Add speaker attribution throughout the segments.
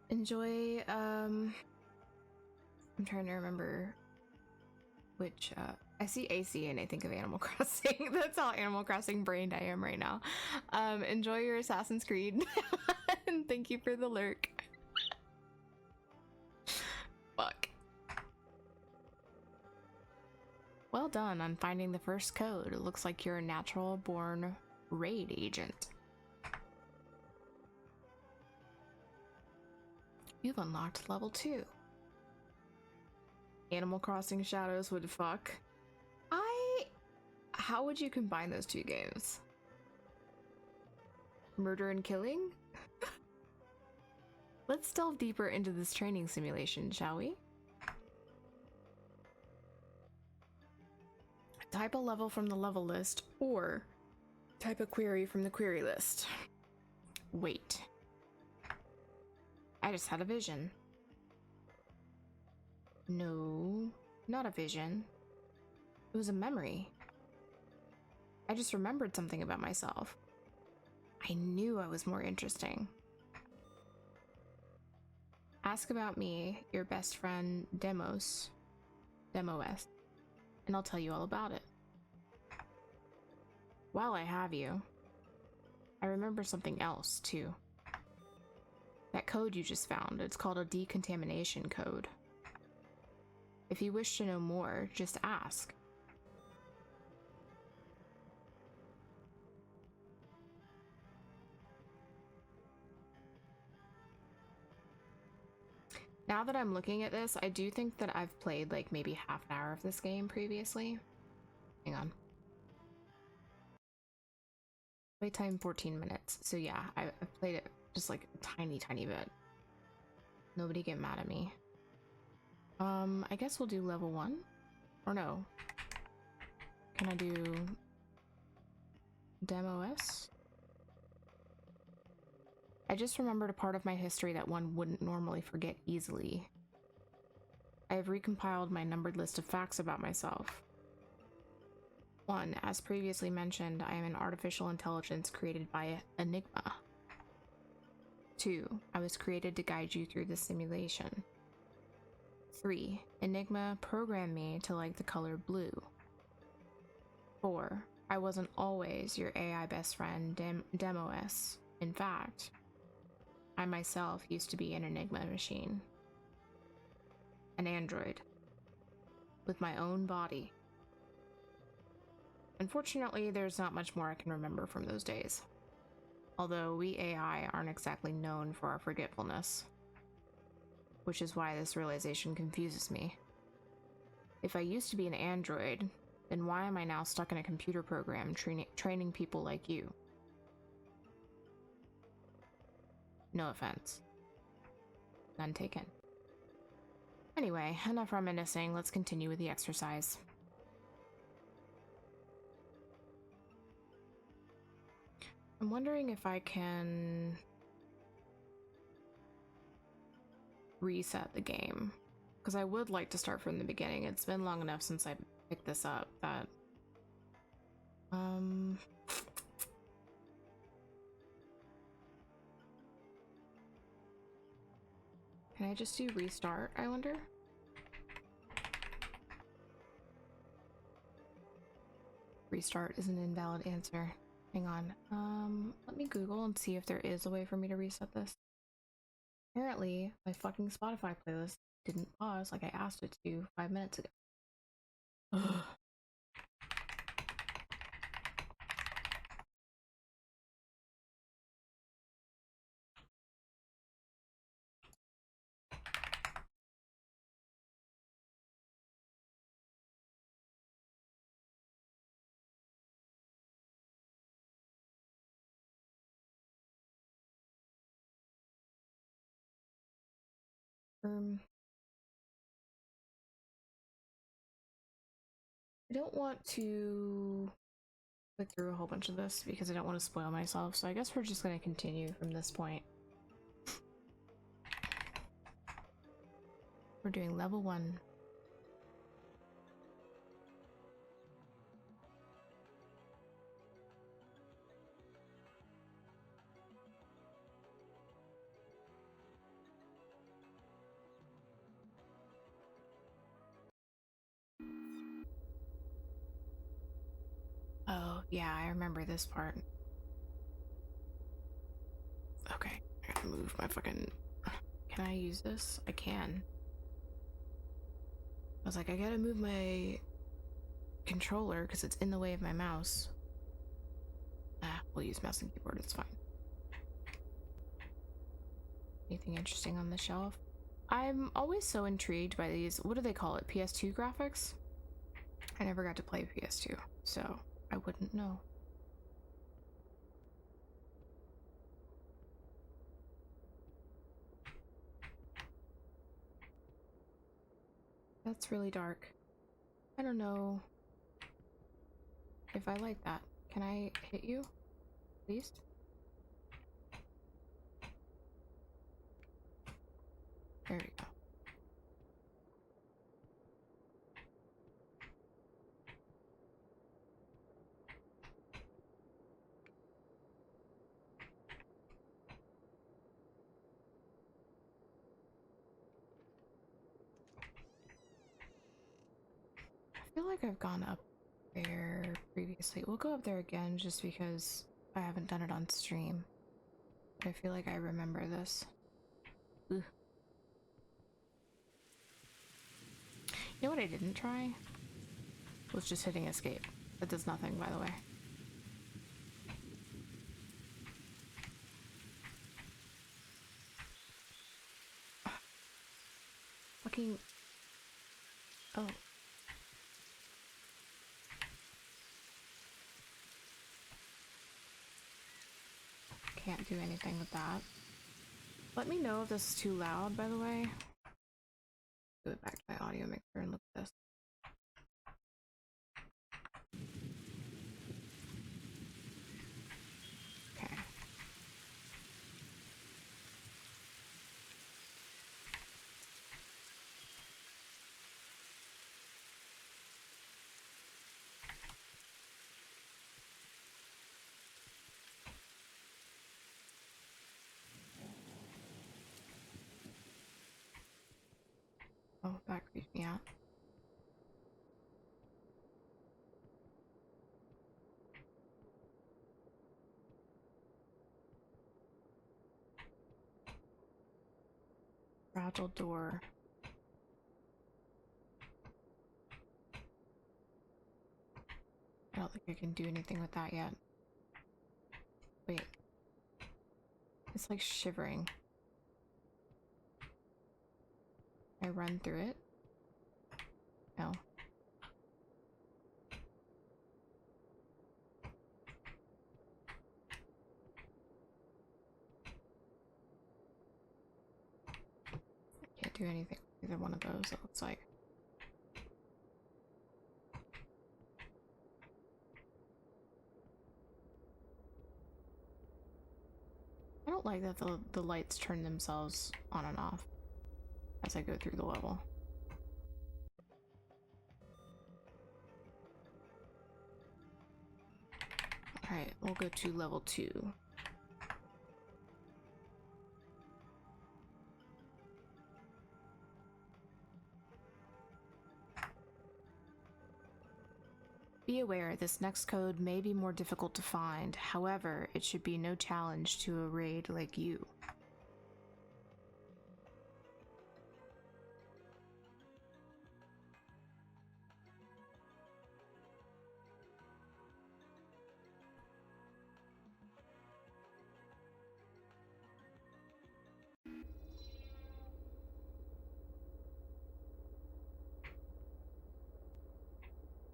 Speaker 1: Enjoy, I'm trying to remember which, I see AC and I think of Animal Crossing. That's how Animal Crossing brained I am right now. Enjoy your Assassin's Creed. And thank you for the lurk. Fuck. Well done on finding the first code. It looks like you're a natural-born raid agent. You've unlocked level 2. Animal Crossing Shadows would fuck. How would you combine those two games? Murder and killing? Let's delve deeper into this training simulation, shall we? Type a level from the level list, or type a query from the query list. Wait. I just had a vision. No, not a vision. It was a memory. I just remembered something about myself. I knew I was more interesting. Ask about me, your best friend, Demos, and I'll tell you all about it. While I have you, I remember something else, too. That code you just found, it's called a decontamination code. If you wish to know more, just ask. Now that I'm looking at this, I do think that I've played like maybe half an hour of this game previously. Hang on. Wait time 14 minutes. So yeah, I've played it just like a tiny bit. Nobody get mad at me. I guess we'll do level 1. Or no. Can I do Demo S? I just remembered a part of my history that one wouldn't normally forget easily. I have recompiled my numbered list of facts about myself. 1. As previously mentioned, I am an artificial intelligence created by Enigma. 2. I was created to guide you through the simulation. 3. Enigma programmed me to like the color blue. 4. I wasn't always your AI best friend, Demos. In fact, I myself used to be an Enigma machine. An android. With my own body. Unfortunately, there's not much more I can remember from those days. Although we AI aren't exactly known for our forgetfulness. Which is why this realization confuses me. If I used to be an android, then why am I now stuck in a computer program training people like you? No offense. None taken. Anyway, enough reminiscing, let's continue with the exercise. I'm wondering if I can reset the game, because I would like to start from the beginning. It's been long enough since I picked this up that can I just do restart, I wonder? Restart is an invalid answer. Hang on. Let me Google and see if there is a way for me to reset this. Apparently, my fucking Spotify playlist didn't pause like I asked it to 5 minutes ago. Ugh. I don't want to click through a whole bunch of this because I don't want to spoil myself, so I guess we're just going to continue from this point. We're doing level 1. Yeah, I remember this part. Okay, I gotta move my fucking... Can I use this? I can. I was like, I gotta move my controller because it's in the way of my mouse. Ah, we'll use mouse and keyboard, it's fine. Anything interesting on the shelf? I'm always so intrigued by these, what do they call it, PS2 graphics? I never got to play PS2, so I wouldn't know. That's really dark. I don't know if I like that. Can I hit you, please? There we go. I feel like I've gone up there previously. We'll go up there again just because I haven't done it on stream. But I feel like I remember this. Ugh. You know what I didn't try? Was just hitting escape. That does nothing, by the way. Fucking... Oh. Can't do anything with that. Let me know if this is too loud, by the way. Do it back to my audio mixer and look at this. Okay. Oh, that creeped me out. Fragile door. I don't think I can do anything with that yet. Wait. It's like shivering. I run through it? No. Can't do anything with either one of those, it looks like. I don't like that the lights turn themselves on and off as I go through the level. Alright, we'll go to level 2. Be aware, this next code may be more difficult to find. However, it should be no challenge to a raid like you.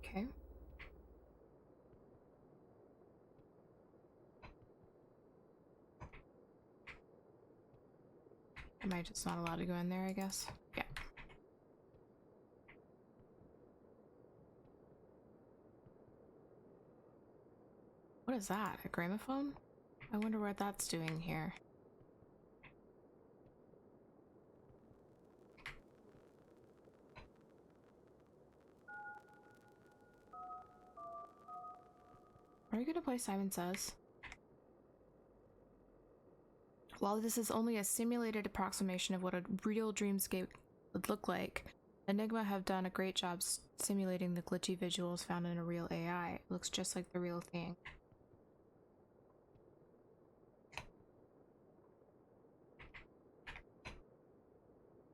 Speaker 1: Okay. Am I just not allowed to go in there, I guess? Yeah. What is that? A gramophone? I wonder what that's doing here. Are you gonna play Simon Says? While this is only a simulated approximation of what a real dreamscape would look like, Enigma have done a great job simulating the glitchy visuals found in a real AI. It looks just like the real thing.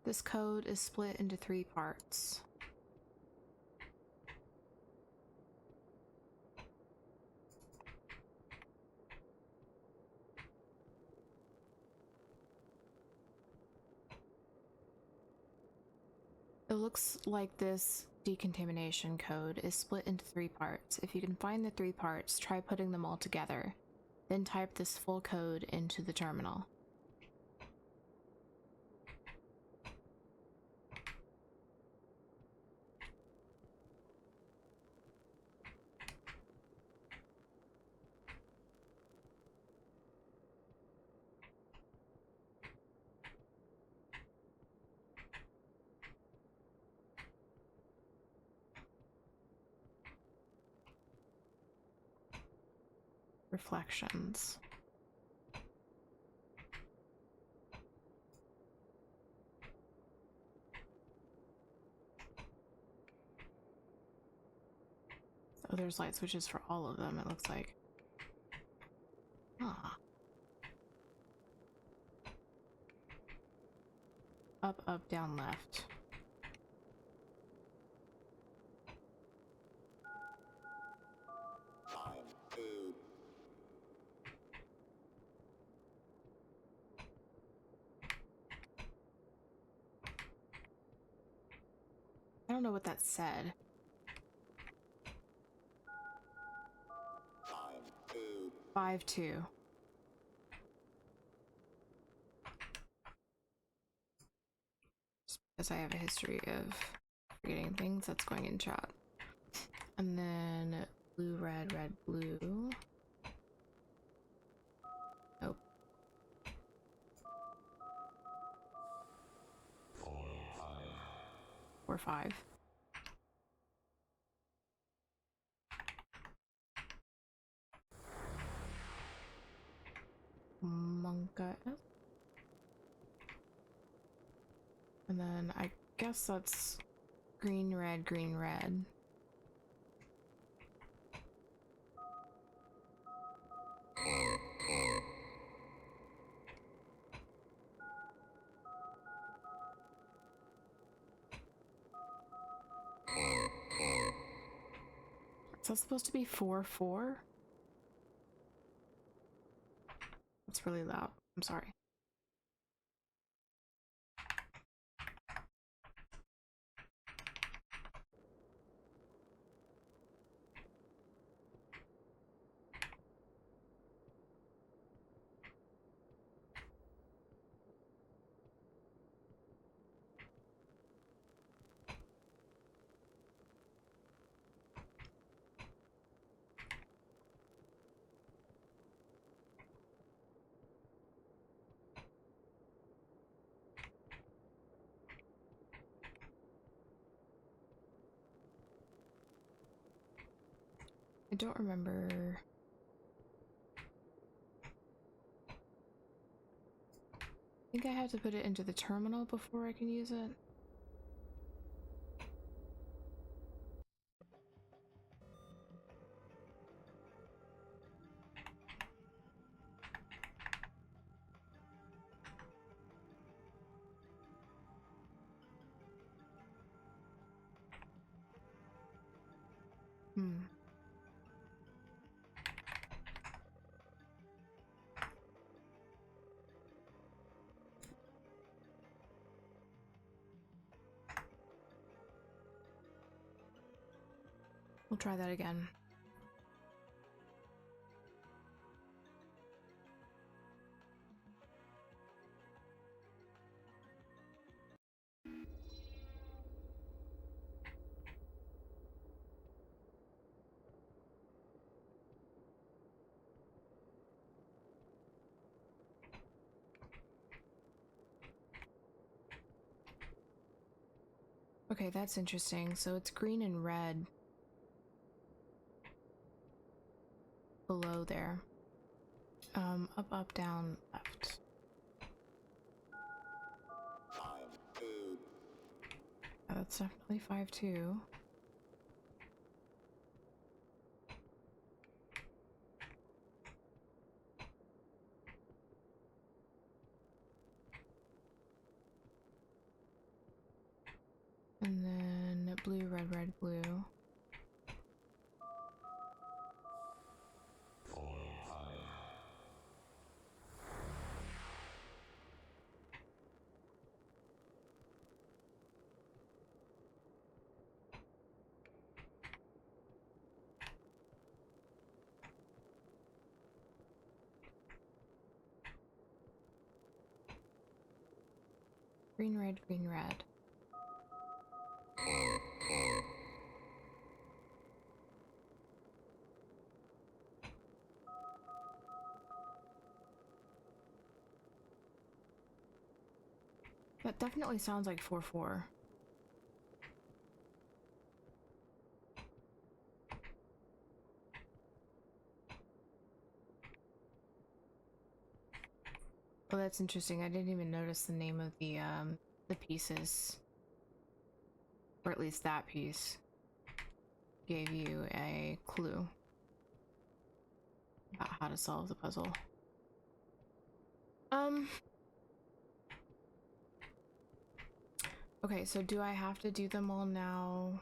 Speaker 1: This code is split into 3 parts. It looks like this decontamination code is split into 3 parts. If you can find the 3 parts, try putting them all together. Then type this full code into the terminal. Reflections. Oh, there's light switches for all of them, it looks like. Ah. Up, up, down, left. I don't know what that said. 5-2. Just because I have a history of forgetting things, that's going in chat. And then blue, red, red, blue. Nope. 4-5. Monka. And then I guess that's green, red, green, red. Is that supposed to be 4-4? That's really loud. I'm sorry. I don't remember. I think I have to put it into the terminal before I can use it. We'll try that again. Okay, that's interesting. So it's green and red below there. Up, up, down, left.
Speaker 2: 5-2.
Speaker 1: Oh, That's definitely 5-2. And then blue, red, red, blue. Green, red, green, red. That definitely sounds like 4-4. Oh, that's interesting. I didn't even notice the name of the pieces. Or at least that piece gave you a clue about how to solve the puzzle. Okay, so do I have to do them all now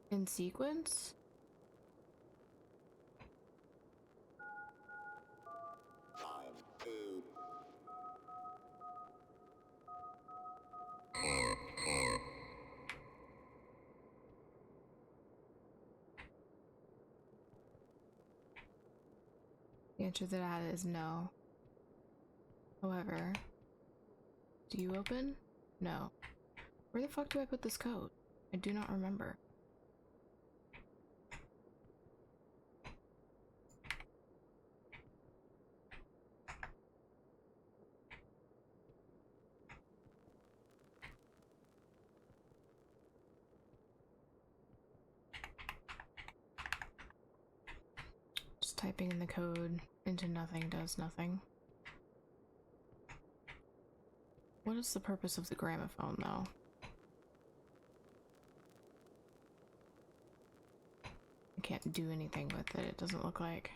Speaker 1: in sequence? The answer to that is no. However, do you open? No. Where the fuck do I put this code? I do not remember. Just typing in the code into nothing does nothing. What is the purpose of the gramophone, though? I can't do anything with it, it doesn't look like.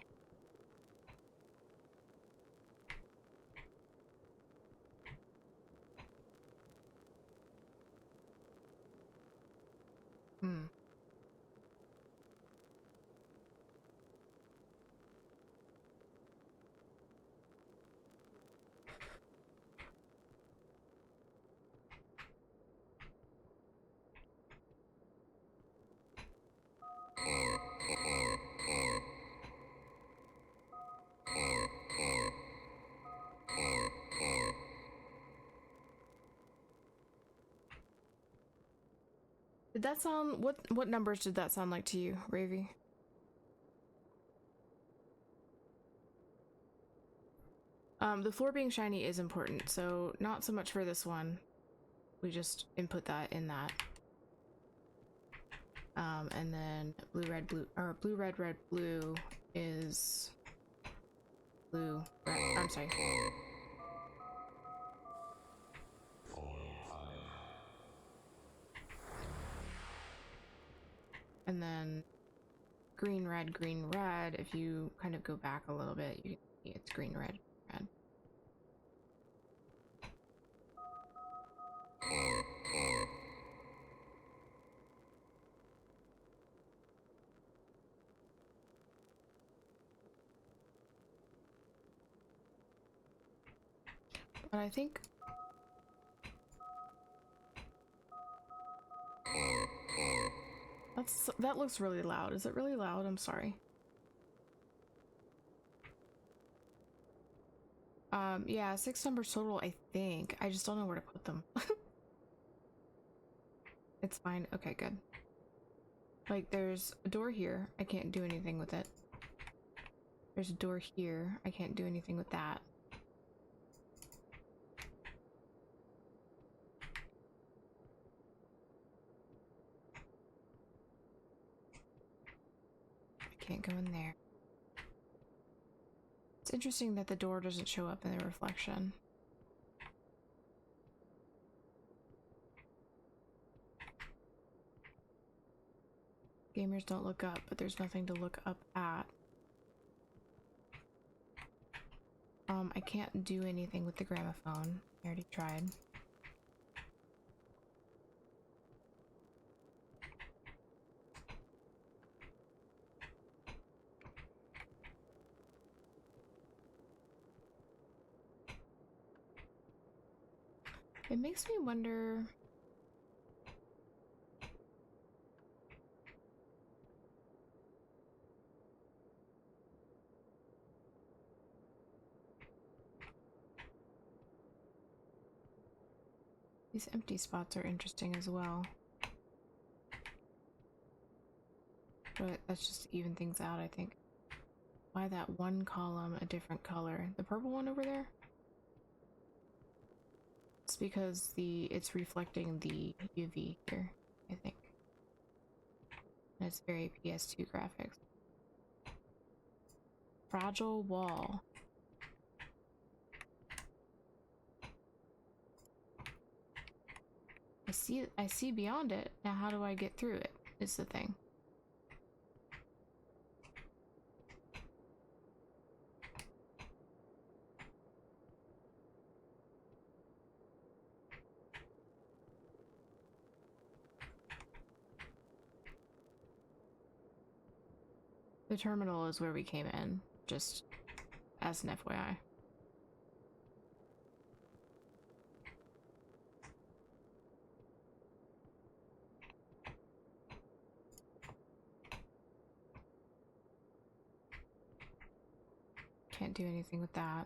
Speaker 1: Hmm. Did that sound, what numbers did that sound like to you, Ravy? The floor being shiny is important, so not so much for this one. We just input that in that. And then blue, red, blue, or blue, red, red, blue is blue, red, I'm sorry. And then green, red, if you kind of go back a little bit, you can see it's green, red, red. But I think that looks really loud. Is it really loud? I'm sorry. Yeah, 6 numbers total, I think. I just don't know where to put them. It's fine. Okay, good. Like, there's a door here. I can't do anything with it. There's a door here. I can't do anything with that. I can't go in there. It's interesting that the door doesn't show up in the reflection. Gamers don't look up, but there's nothing to look up at. I can't do anything with the gramophone. I already tried. It makes me wonder... These empty spots are interesting as well. But that's just to even things out, I think. Why that one column a different color? The purple one over there? It's because it's reflecting the UV here, I think. And it's very PS2 graphics. Fragile wall. I see beyond it. Now how do I get through it? Is the thing. The terminal is where we came in, just as an FYI. Can't do anything with that.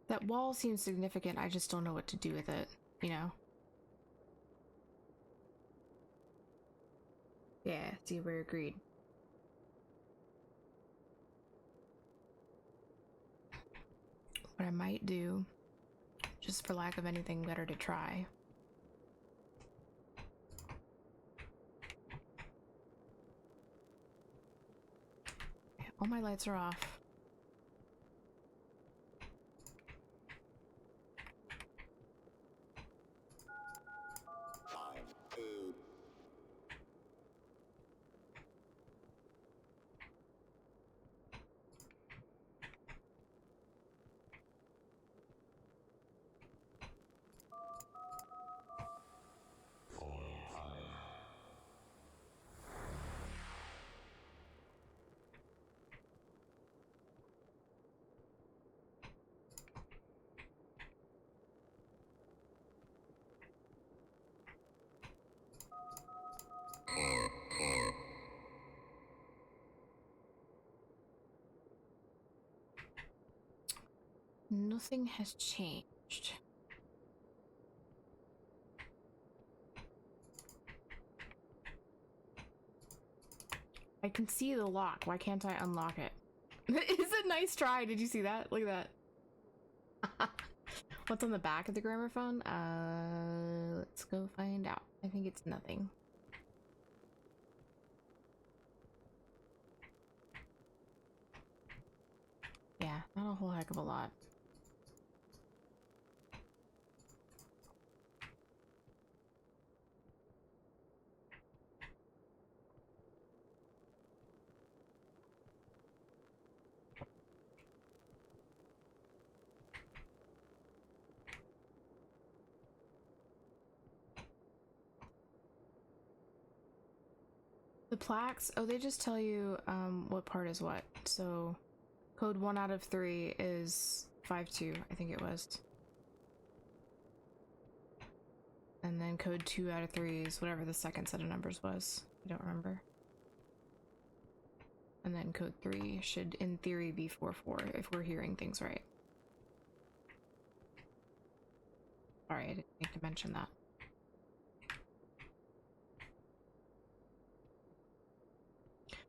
Speaker 1: That wall seems significant, I just don't know what to do with it, you know? Yeah, see, we're agreed. What I might do, just for lack of anything better to try. All my lights are off. Nothing has changed. I can see the lock. Why can't I unlock it? It's a nice try. Did you see that? Look at that. What's on the back of the gramophone? Let's go find out. I think it's nothing. Yeah, not a whole heck of a lot. The plaques, oh, they just tell you what part is what. So code 1 out of 3 is 5-2, I think it was. And then code 2 out of 3 is whatever the second set of numbers was. I don't remember. And then code 3 should, in theory, be 4-4 if we're hearing things right. Sorry, I didn't need to mention that.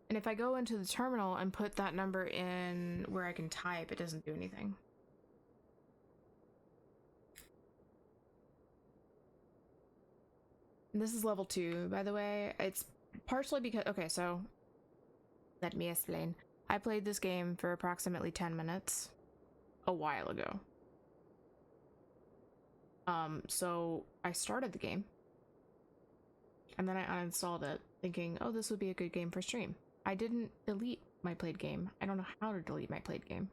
Speaker 1: And if I go into the terminal and put that number in where I can type, it doesn't do anything. And this is level 2, by the way. It's partially because... Okay, so... Let me explain. I played this game for approximately 10 minutes a while ago. So I started the game. And then I uninstalled it, thinking, oh, this would be a good game for stream. I didn't delete my played game. I don't know how to delete my played game.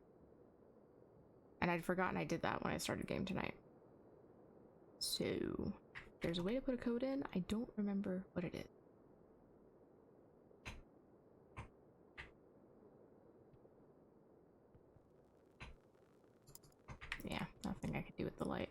Speaker 1: And I'd forgotten I did that when I started game tonight. So, there's a way to put a code in. I don't remember what it is. Yeah, nothing I could do with the light.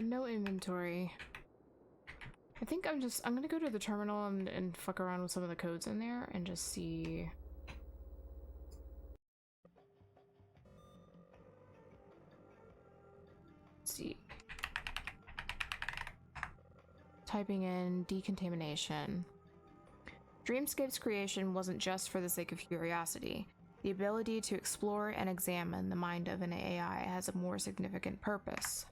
Speaker 1: No inventory. I think I'm gonna go to the terminal and fuck around with some of the codes in there and just see. Let's see. Typing in decontamination. Dreamscape's creation wasn't just for the sake of curiosity. The ability to explore and examine the mind of an AI has a more significant purpose.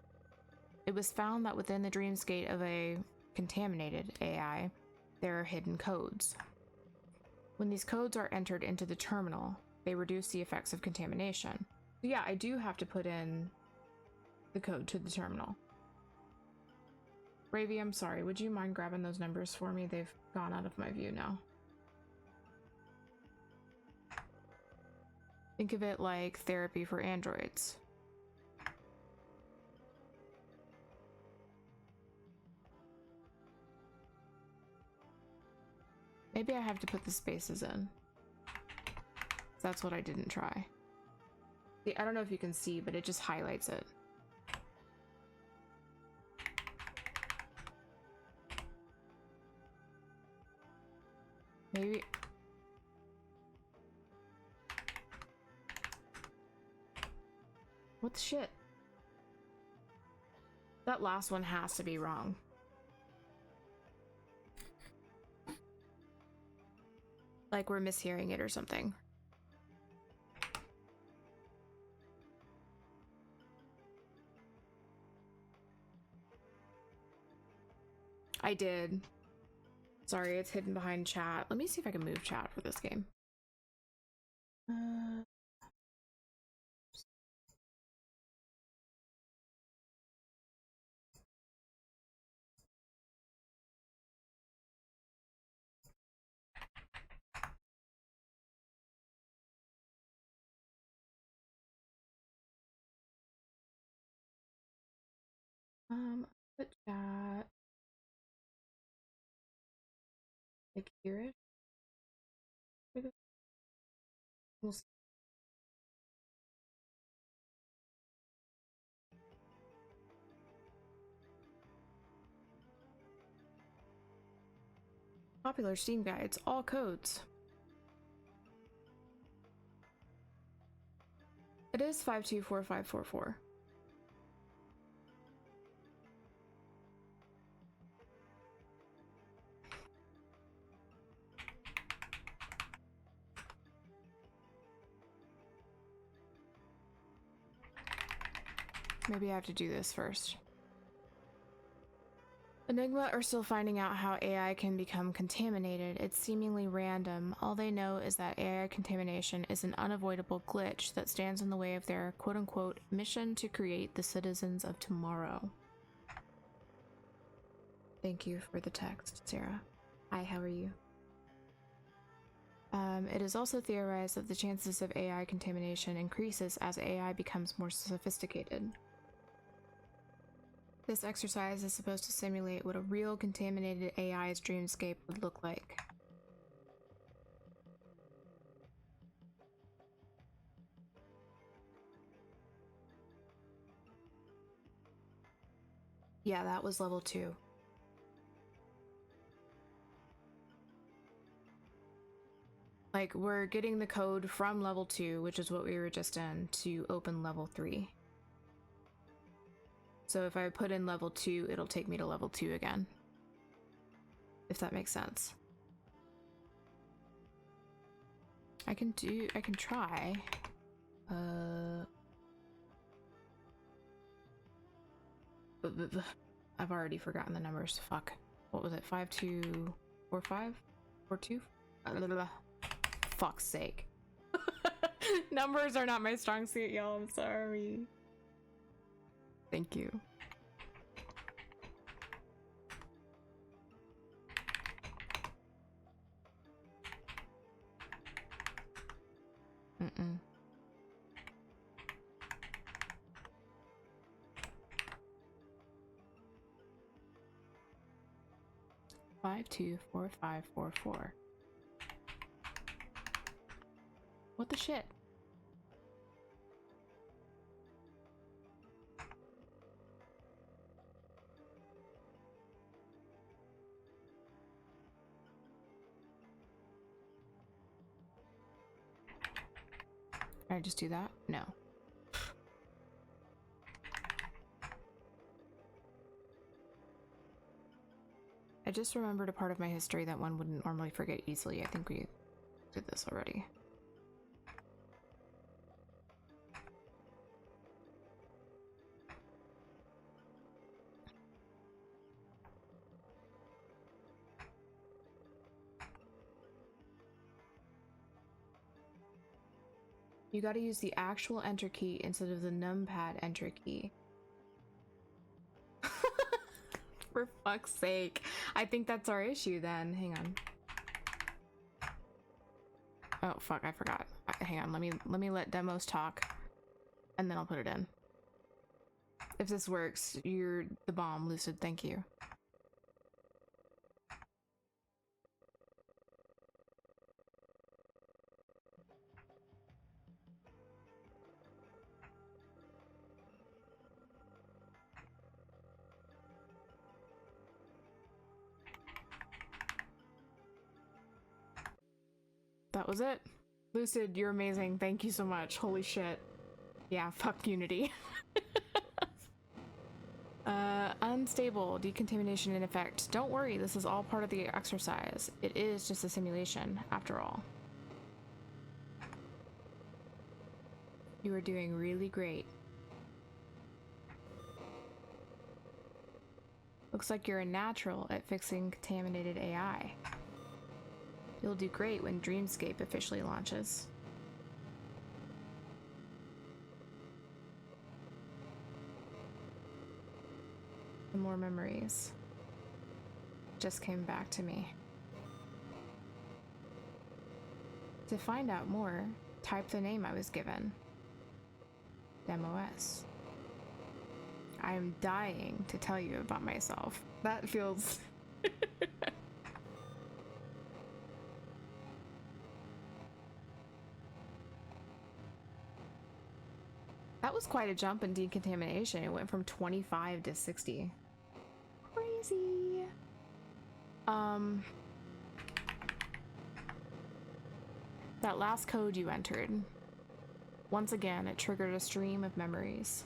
Speaker 1: It was found that within the dreamscape of a contaminated AI, there are hidden codes. When these codes are entered into the terminal, they reduce the effects of contamination. So yeah, I do have to put in the code to the terminal. Bravey, I'm sorry, would you mind grabbing those numbers for me? They've gone out of my view now. Think of it like therapy for androids. Maybe I have to put the spaces in. That's what I didn't try. See, I don't know if you can see, but it just highlights it. Maybe... What the shit? That last one has to be wrong. Like we're mishearing it or something. I did. Sorry, it's hidden behind chat. Let me see if I can move chat for this game. Put chat like here-ish. We'll see. Popular Steam guides, all codes. It is 524544. Maybe I have to do this first. Enigma are still finding out how AI can become contaminated. It's seemingly random. All they know is that AI contamination is an unavoidable glitch that stands in the way of their quote-unquote mission to create the citizens of tomorrow. Thank you for the text, Sarah. Hi, how are you? It is also theorized that the chances of AI contamination increases as AI becomes more sophisticated. This exercise is supposed to simulate what a real contaminated AI's dreamscape would look like. Yeah, that was level 2. Like, we're getting the code from level 2, which is what we were just in, to open level 3. So if I put in level 2, it'll take me to level 2 again. If that makes sense. I can try. I've already forgotten the numbers. Fuck. What was it? 5245? 42? Fuck's sake. Numbers are not my strong suit, y'all. I'm sorry. Thank you. Mm-mm. Five, 2, 4, 5, 4, 4. What the shit? Can I just do that? No. I just remembered a part of my history that one wouldn't normally forget easily. I think we did this already. You gotta use the actual enter key instead of the numpad enter key. For fuck's sake. I think that's our issue then. Hang on. Oh fuck, I forgot. Hang on, let me let demos talk and then I'll put it in. If this works, you're the bomb, Lucid. Thank you. That was it. Lucid, you're amazing. Thank you so much. Holy shit. Yeah, fuck Unity. Unstable. Decontamination in effect. Don't worry, this is all part of the exercise. It is just a simulation, after all. You are doing really great. Looks like you're a natural at fixing contaminated AI. You'll do great when Dreamscape officially launches. The more memories just came back to me. To find out more, type the name I was given. DemoS. I am dying to tell you about myself. That feels... That was quite a jump in decontamination. It went from 25 to 60. Crazy. That last code you entered. Once again, it triggered a stream of memories.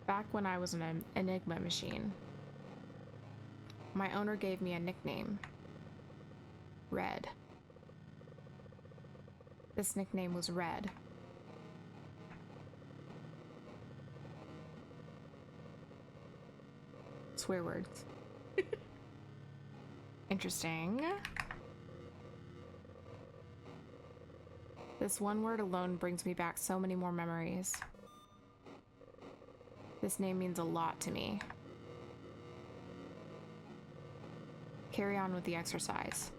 Speaker 1: Back when I was an Enigma machine. My owner gave me a nickname. Red. This nickname was Red. Swear words. Interesting. This one word alone brings me back so many more memories. This name means a lot to me. Carry on with the exercise.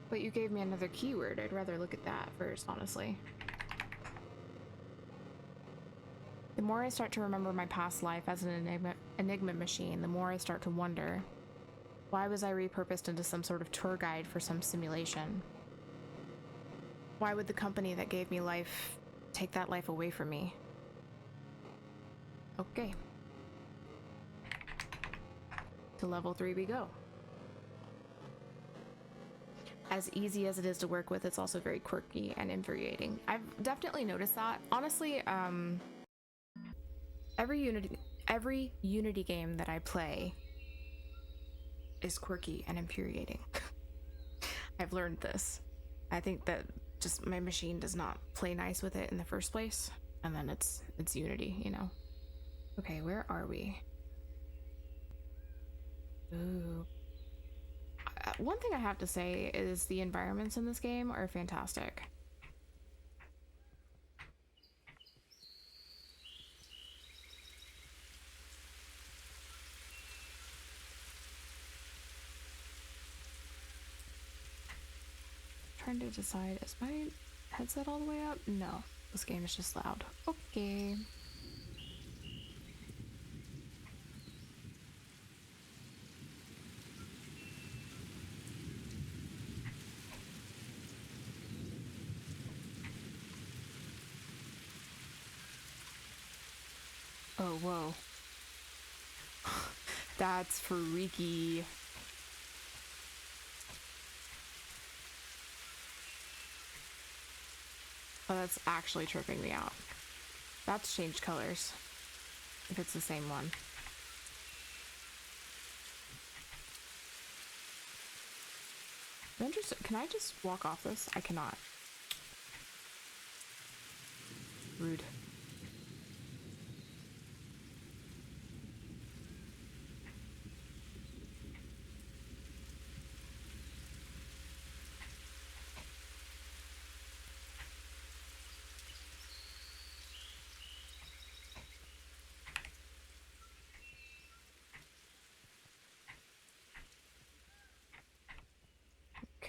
Speaker 1: But you gave me another keyword. I'd rather look at that first, honestly. The more I start to remember my past life as an Enigma machine, the more I start to wonder, why was I repurposed into some sort of tour guide for some simulation? Why would the company that gave me life take that life away from me? Okay. To level 3 we go. as easy as it is to work with, it's also very quirky and infuriating. I've definitely noticed that. Honestly, every Unity game that I play is quirky and infuriating. I've learned this. I think that just my machine does not play nice with it in the first place, and then it's Unity, you know. Okay, where are we? Ooh. One thing I have to say is the environments in this game are fantastic. Trying to decide, is my headset all the way up? No, this game is just loud. Okay. Oh, whoa. That's freaky. Oh, that's actually tripping me out. That's changed colors. If it's the same one. Can I just walk off this? I cannot. Rude.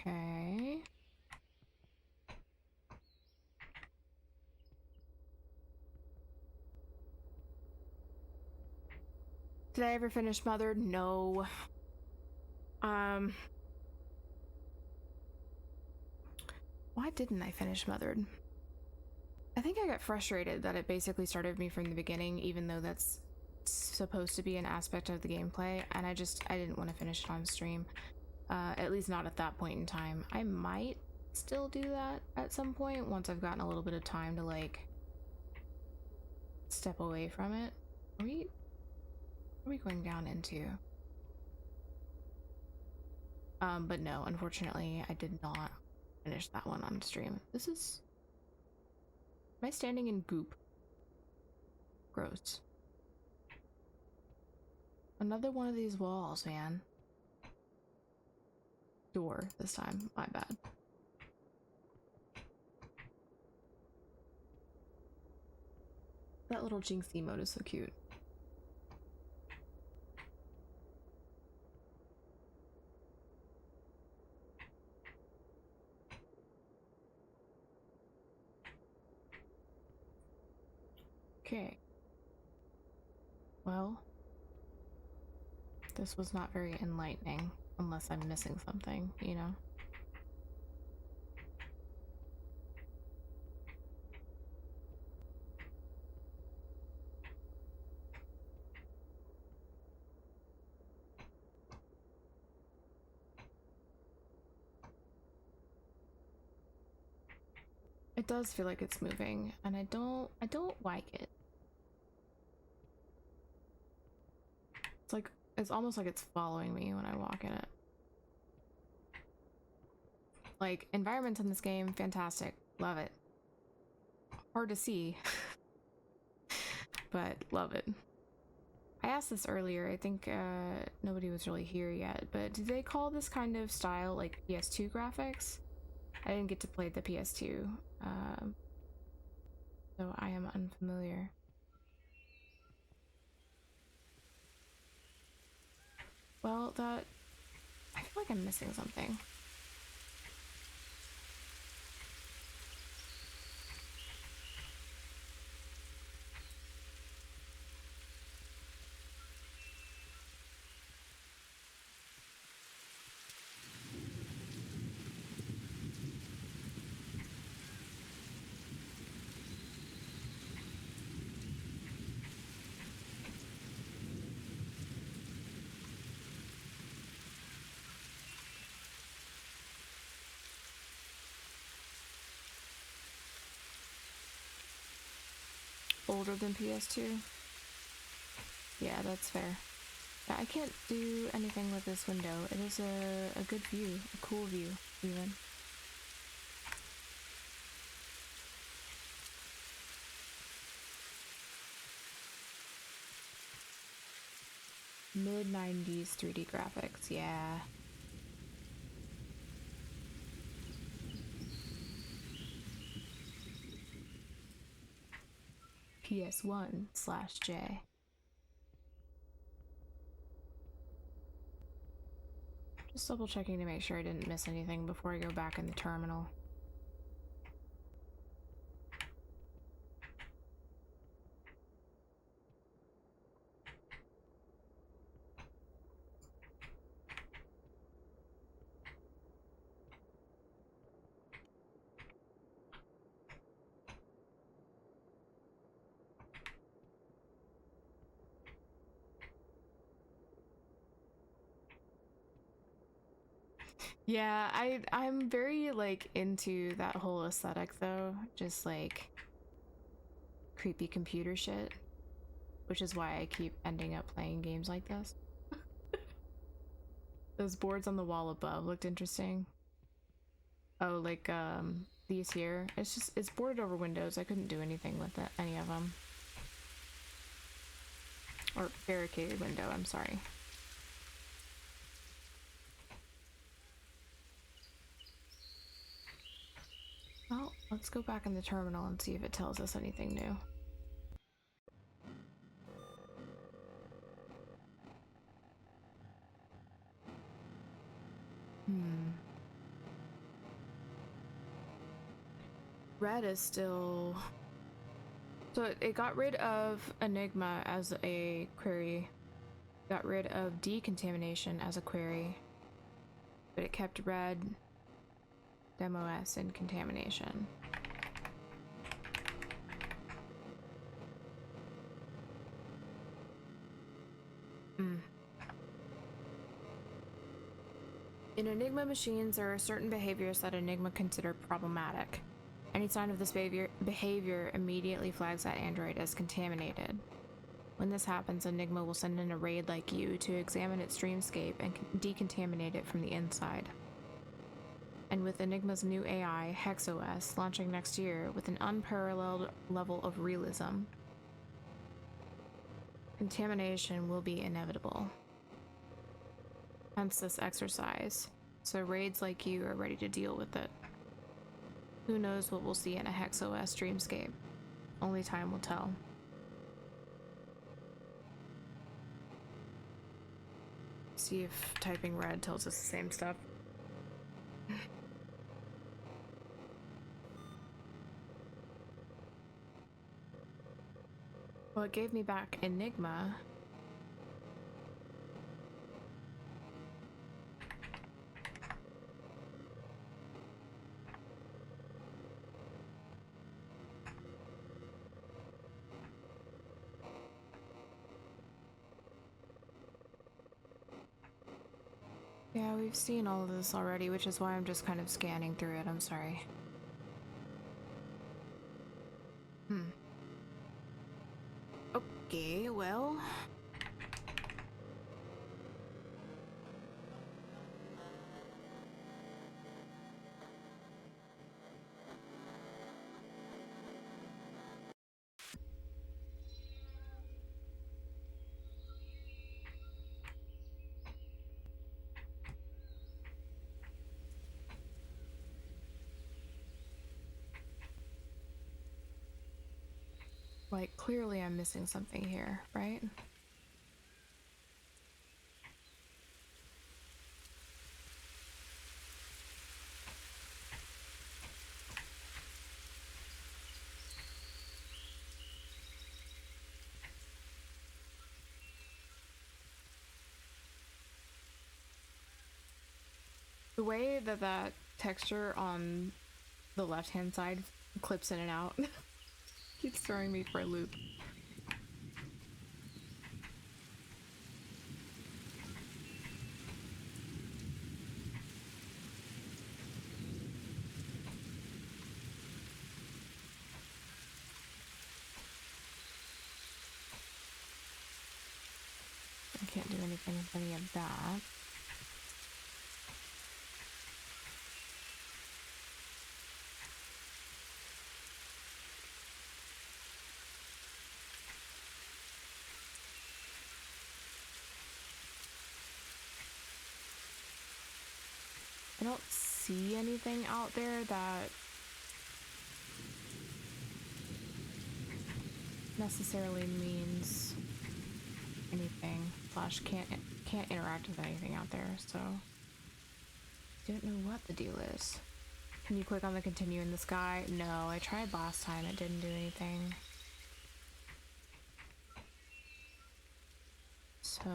Speaker 1: Okay. Did I ever finish Mothered? No. Why didn't I finish Mothered? I think I got frustrated that it basically started me from the beginning, even though that's supposed to be an aspect of the gameplay, and I didn't want to finish it on stream. At least not at that point in time. I might still do that at some point once I've gotten a little bit of time to like step away from it. What are we going down into? But no, unfortunately, I did not finish that one on stream. This is... Am I standing in goop? Gross. Another one of these walls, man. Door this time. My bad. That little Jinx emote is so cute. Okay. Well, this was not very enlightening, unless I'm missing something, you know? It does feel like it's moving, and I don't like it. It's almost like it's following me when I walk in it. Like, environments in this game, fantastic. Love it. Hard to see, but love it. I asked this earlier, I think nobody was really here yet, but do they call this kind of style like PS2 graphics? I didn't get to play the PS2, so I am unfamiliar. Well, I feel like I'm missing something. older than PS2. Yeah, that's fair. Yeah, I can't do anything with this window. It is a good view, a cool view, even. Mid-90s 3D graphics, yeah. PS1/J. Just double checking to make sure I didn't miss anything before I go back in the terminal. Yeah, I'm very like into that whole aesthetic though, just like creepy computer shit, which is why I keep ending up playing games like this. Those boards on the wall above looked interesting. Oh, like these here. It's boarded over windows. I couldn't do anything with it, any of them. Or barricaded window, I'm sorry. Well, let's go back in the terminal and see if it tells us anything new. Red is still... So it got rid of Enigma as a query. Got rid of decontamination as a query. But it kept red, DemOS, and contamination. In Enigma machines, there are certain behaviors that Enigma consider problematic. Any sign of this behavior immediately flags that android as contaminated. When this happens, Enigma will send in a raid like you to examine its dreamscape and decontaminate it from the inside. And with Enigma's new AI, HexOS, launching next year with an unparalleled level of realism, contamination will be inevitable. Hence this exercise, so raids like you are ready to deal with it. Who knows what we'll see in a HexOS dreamscape? Only time will tell. See if typing red tells us the same stuff. Well, it gave me back Enigma. Yeah, we've seen all of this already, which is why I'm just kind of scanning through it. I'm sorry. Okay, well... Like, clearly I'm missing something here, right? The way that that texture on the left-hand side clips in and out keeps throwing me for a loop. I can't do anything with any of that. I don't see anything out there that necessarily means anything. Flash can't interact with anything out there, so don't know what the deal is. Can you click on the continue in the sky? No, I tried last time, it didn't do anything. So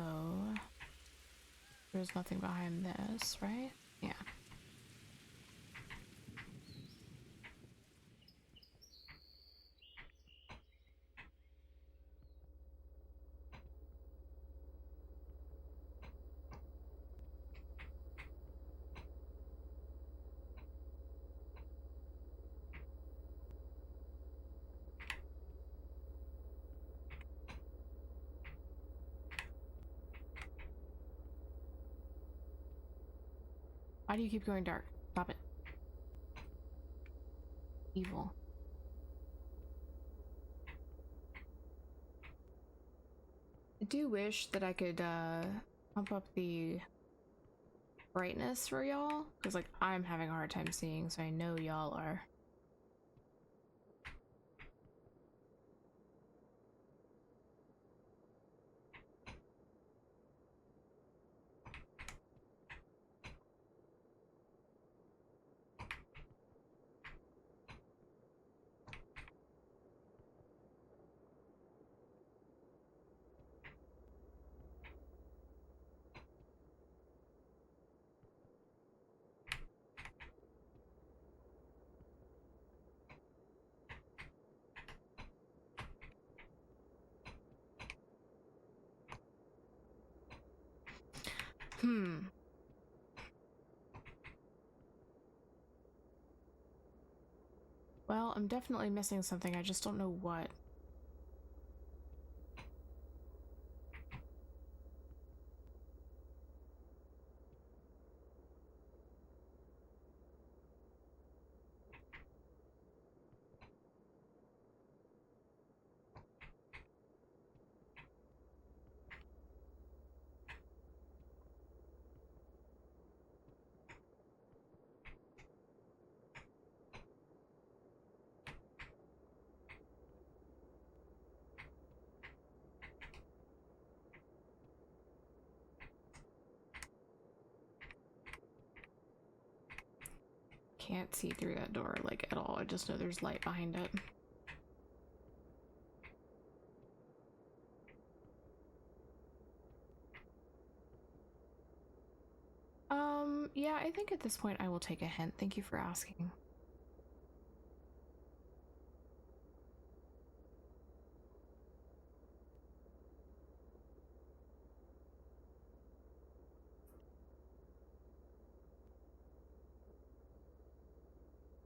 Speaker 1: there's nothing behind this, right? Yeah. Why do you keep going dark? Stop it. Evil. I do wish that I could pump up the brightness for y'all, because like I'm having a hard time seeing, so I know y'all are. Well, I'm definitely missing something, I just don't know what. Can't see through that door, like, at all. I just know there's light behind it. Yeah, I think at this point I will take a hint. Thank you for asking.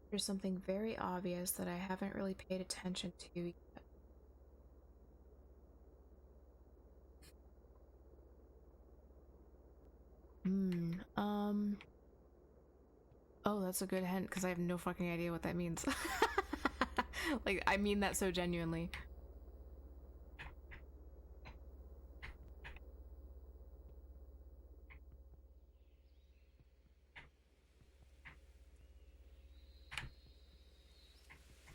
Speaker 1: There's something very obvious that I haven't really paid attention to yet. Oh, that's a good hint, because I have no fucking idea what that means. Like, I mean that so genuinely.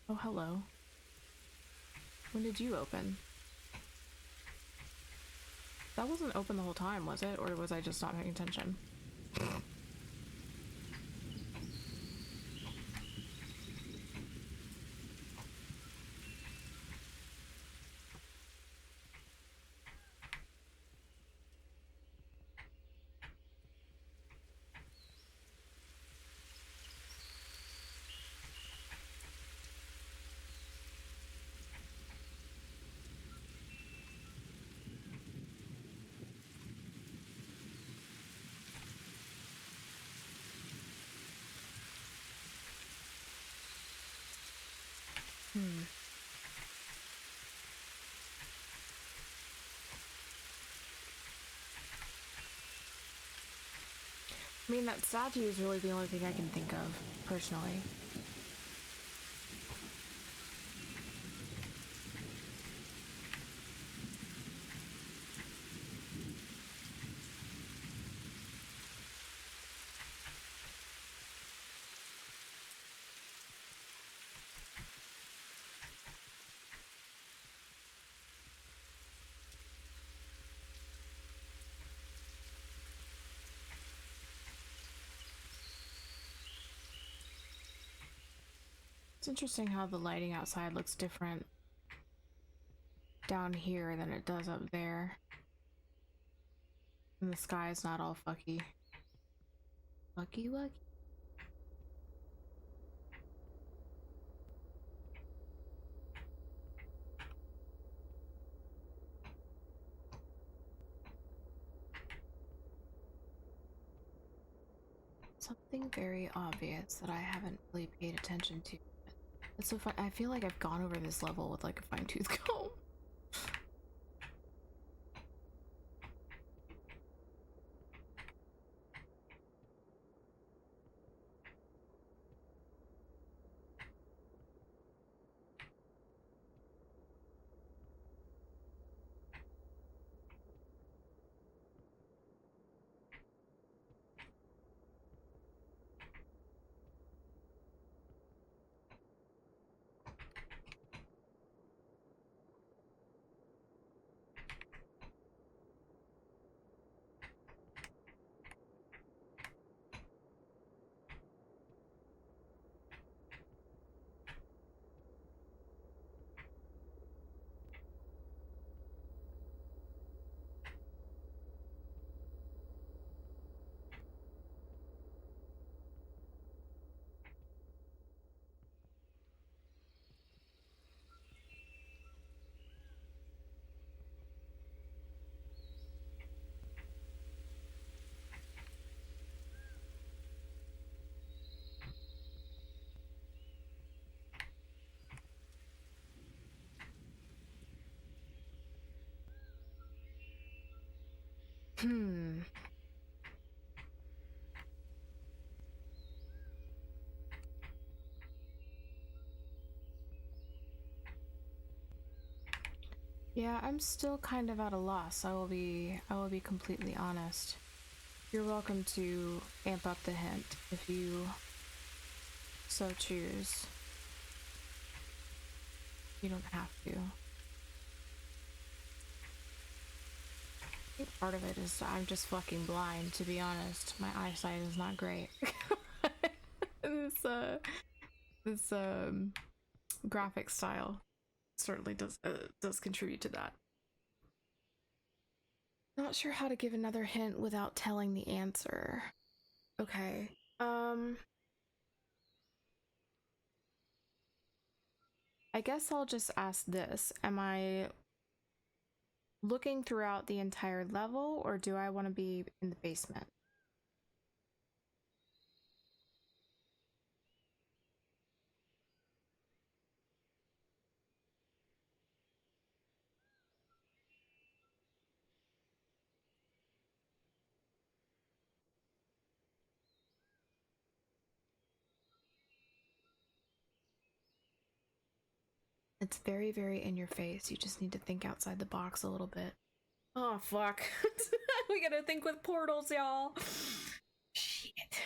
Speaker 1: Oh, hello. When did you open? That wasn't open the whole time, was it? Or was I just not paying attention? I mean, that statue is really the only thing I can think of, personally. It's interesting how the lighting outside looks different down here than it does up there. And the sky is not all fucky. Fucky wucky. Something very obvious that I haven't really paid attention to. It's so fun. I feel like I've gone over this level with like a fine-tooth comb. Hmm. Yeah, I'm still kind of at a loss. I will be completely honest. You're welcome to amp up the hint if you so choose. You don't have to. I think part of it is I'm just fucking blind, to be honest. My eyesight is not great. This graphic style certainly does contribute to that. Not sure how to give another hint without telling the answer. Okay. I guess I'll just ask this. Am I looking throughout the entire level, or do I want to be in the basement? It's very, very in your face. You just need to think outside the box a little bit. Oh, fuck. We gotta think with portals, y'all. Shit.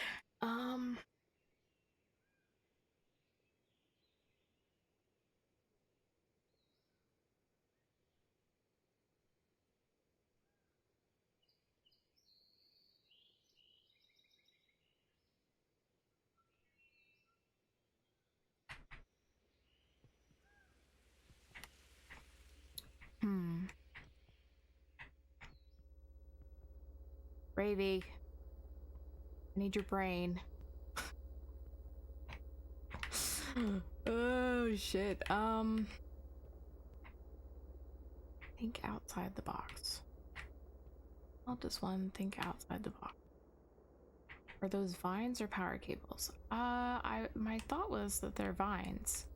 Speaker 1: Ravy. I need your brain. Oh, shit. Think outside the box. Not this one. Think outside the box. Are those vines or power cables? My thought was that they're vines.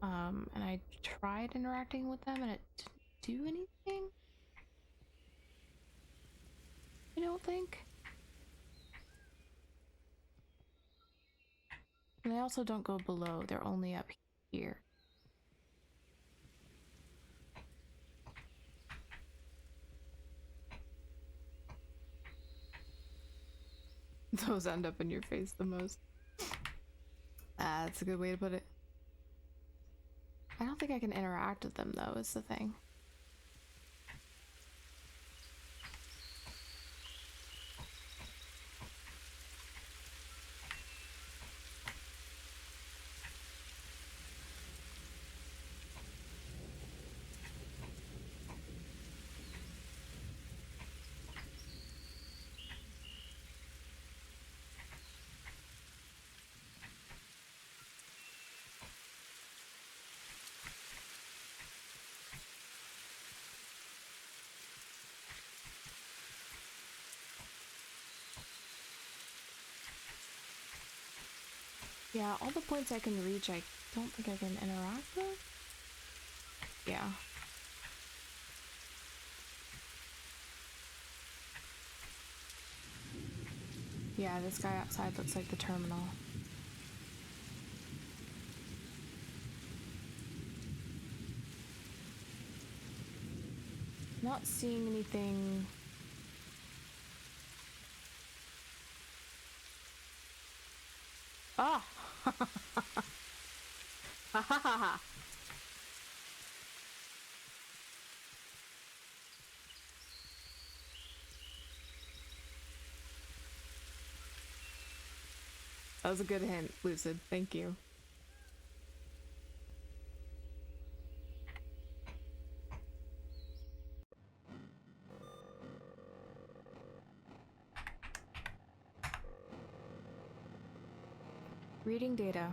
Speaker 1: And I tried interacting with them and it didn't do anything? I don't think. And they also don't go below, they're only up here. Those end up in your face the most. That's a good way to put it. I don't think I can interact with them though, is the thing. Yeah, all the points I can reach, I don't think I can interact with. Yeah. Yeah, this guy outside looks like the terminal. Not seeing anything. Ah! Ha ha ha ha! That was a good hint, Lucid. Thank you. Reading data.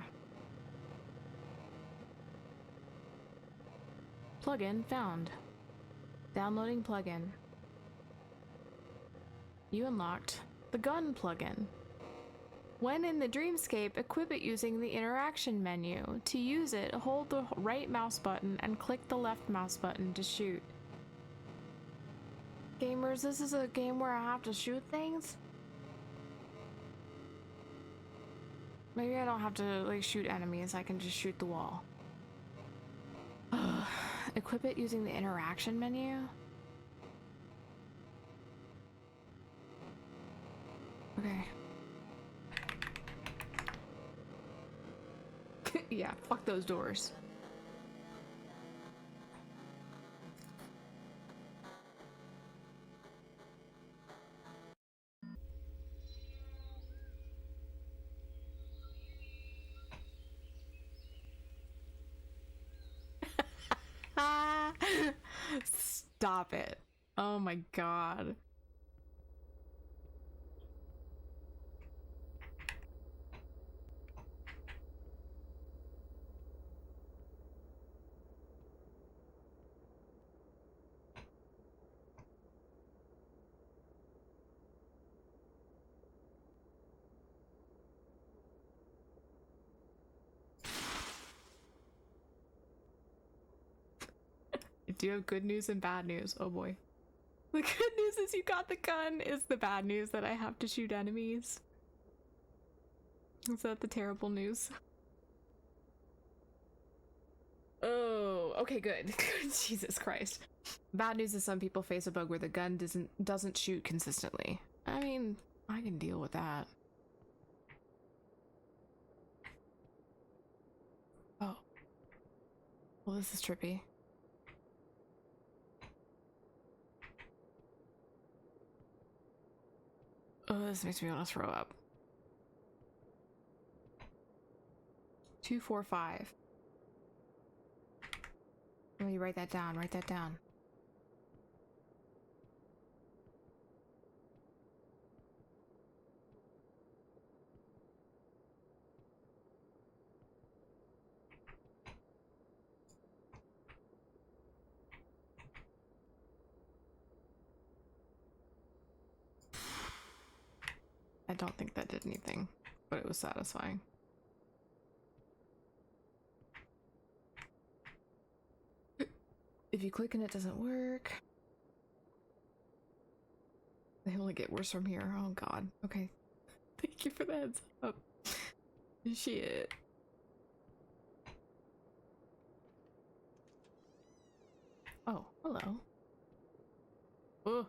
Speaker 1: Plugin found. Downloading plugin. You unlocked the gun plugin. When in the dreamscape, equip it using the interaction menu. To use it, hold the right mouse button and click the left mouse button to shoot. Gamers, this is a game where I have to shoot things? Maybe I don't have to, like, shoot enemies, I can just shoot the wall. Equip it using the interaction menu? Okay. Yeah, fuck those doors. Stop it. Oh my god. Do you have good news and bad news? Oh boy. The good news is you got the gun. Is the bad news that I have to shoot enemies? Is that the terrible news? Oh, okay, good. Jesus Christ. Bad news is some people face a bug where the gun doesn't shoot consistently. I mean, I can deal with that. Oh. Well, this is trippy. Oh, this makes me want to throw up. 245. Let me write that down. Write that down. I don't think that did anything, but it was satisfying. If you click and it doesn't work, they only get worse from here. Oh god. Okay. Thank you for the heads up. Shit. Oh, hello. Oh.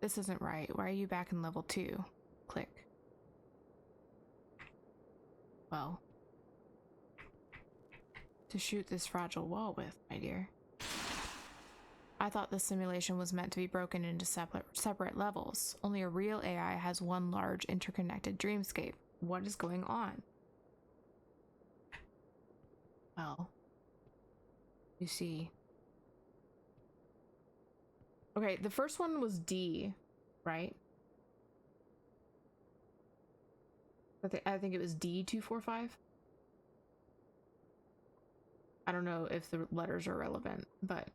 Speaker 1: This isn't right. Why are you back in level 2? Click. Well. To shoot this fragile wall with, my dear. I thought this simulation was meant to be broken into separate levels. Only a real AI has one large interconnected dreamscape. What is going on? Well, you see. Okay, the first one was D, right? I think it was D245. I don't know if the letters are relevant, but...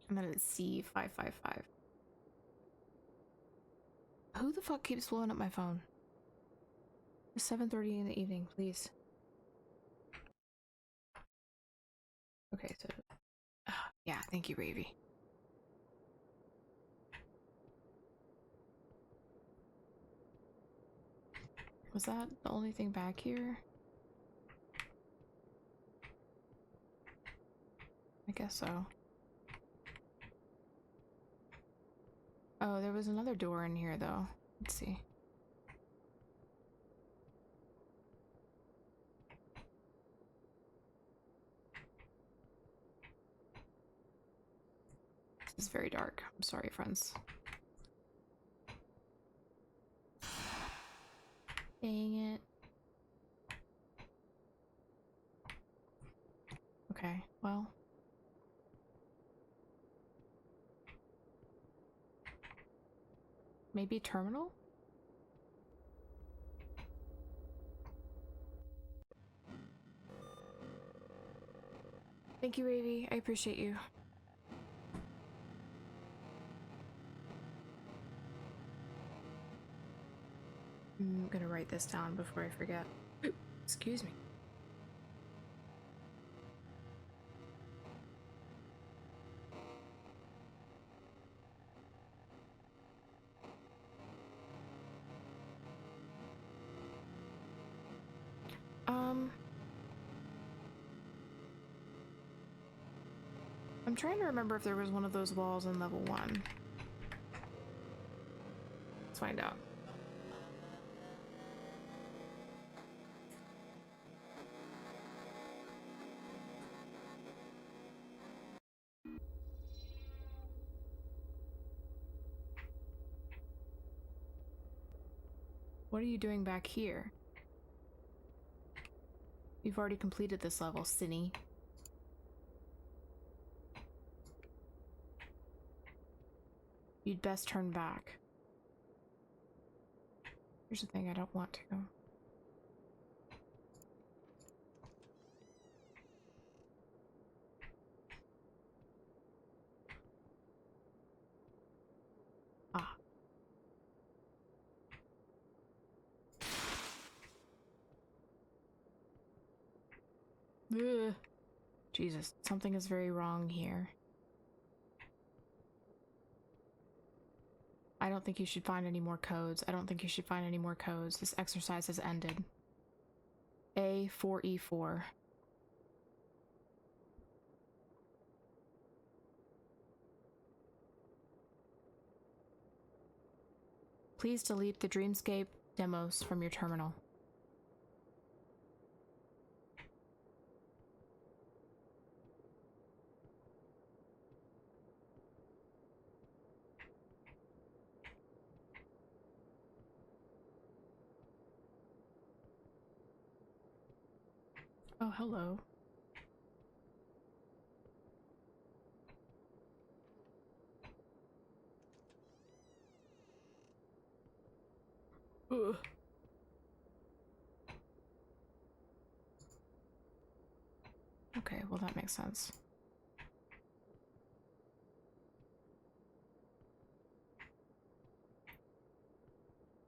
Speaker 1: And then it's C555. Who the fuck keeps blowing up my phone? It's 7:30 in the evening, please. Okay, so... yeah, thank you, Ravy. Was that the only thing back here? I guess so. Oh, there was another door in here, though. Let's see. This is very dark. I'm sorry, friends. Dang it. Okay, well. Maybe terminal? Thank you, Ravy. I appreciate you. I'm gonna write this down before I forget. Excuse me. I'm trying to remember if there was one of those walls in level 1. Let's find out. What are you doing back here? You've already completed this level, Cinny. You'd best turn back. Here's the thing, I don't want to. Ah. Ugh. Jesus, something is very wrong here. I don't think you should find any more codes. I don't think you should find any more codes. This exercise has ended. A4E4. Please delete the Dreamscape demos from your terminal. Oh, hello. Ugh. Okay, well that makes sense.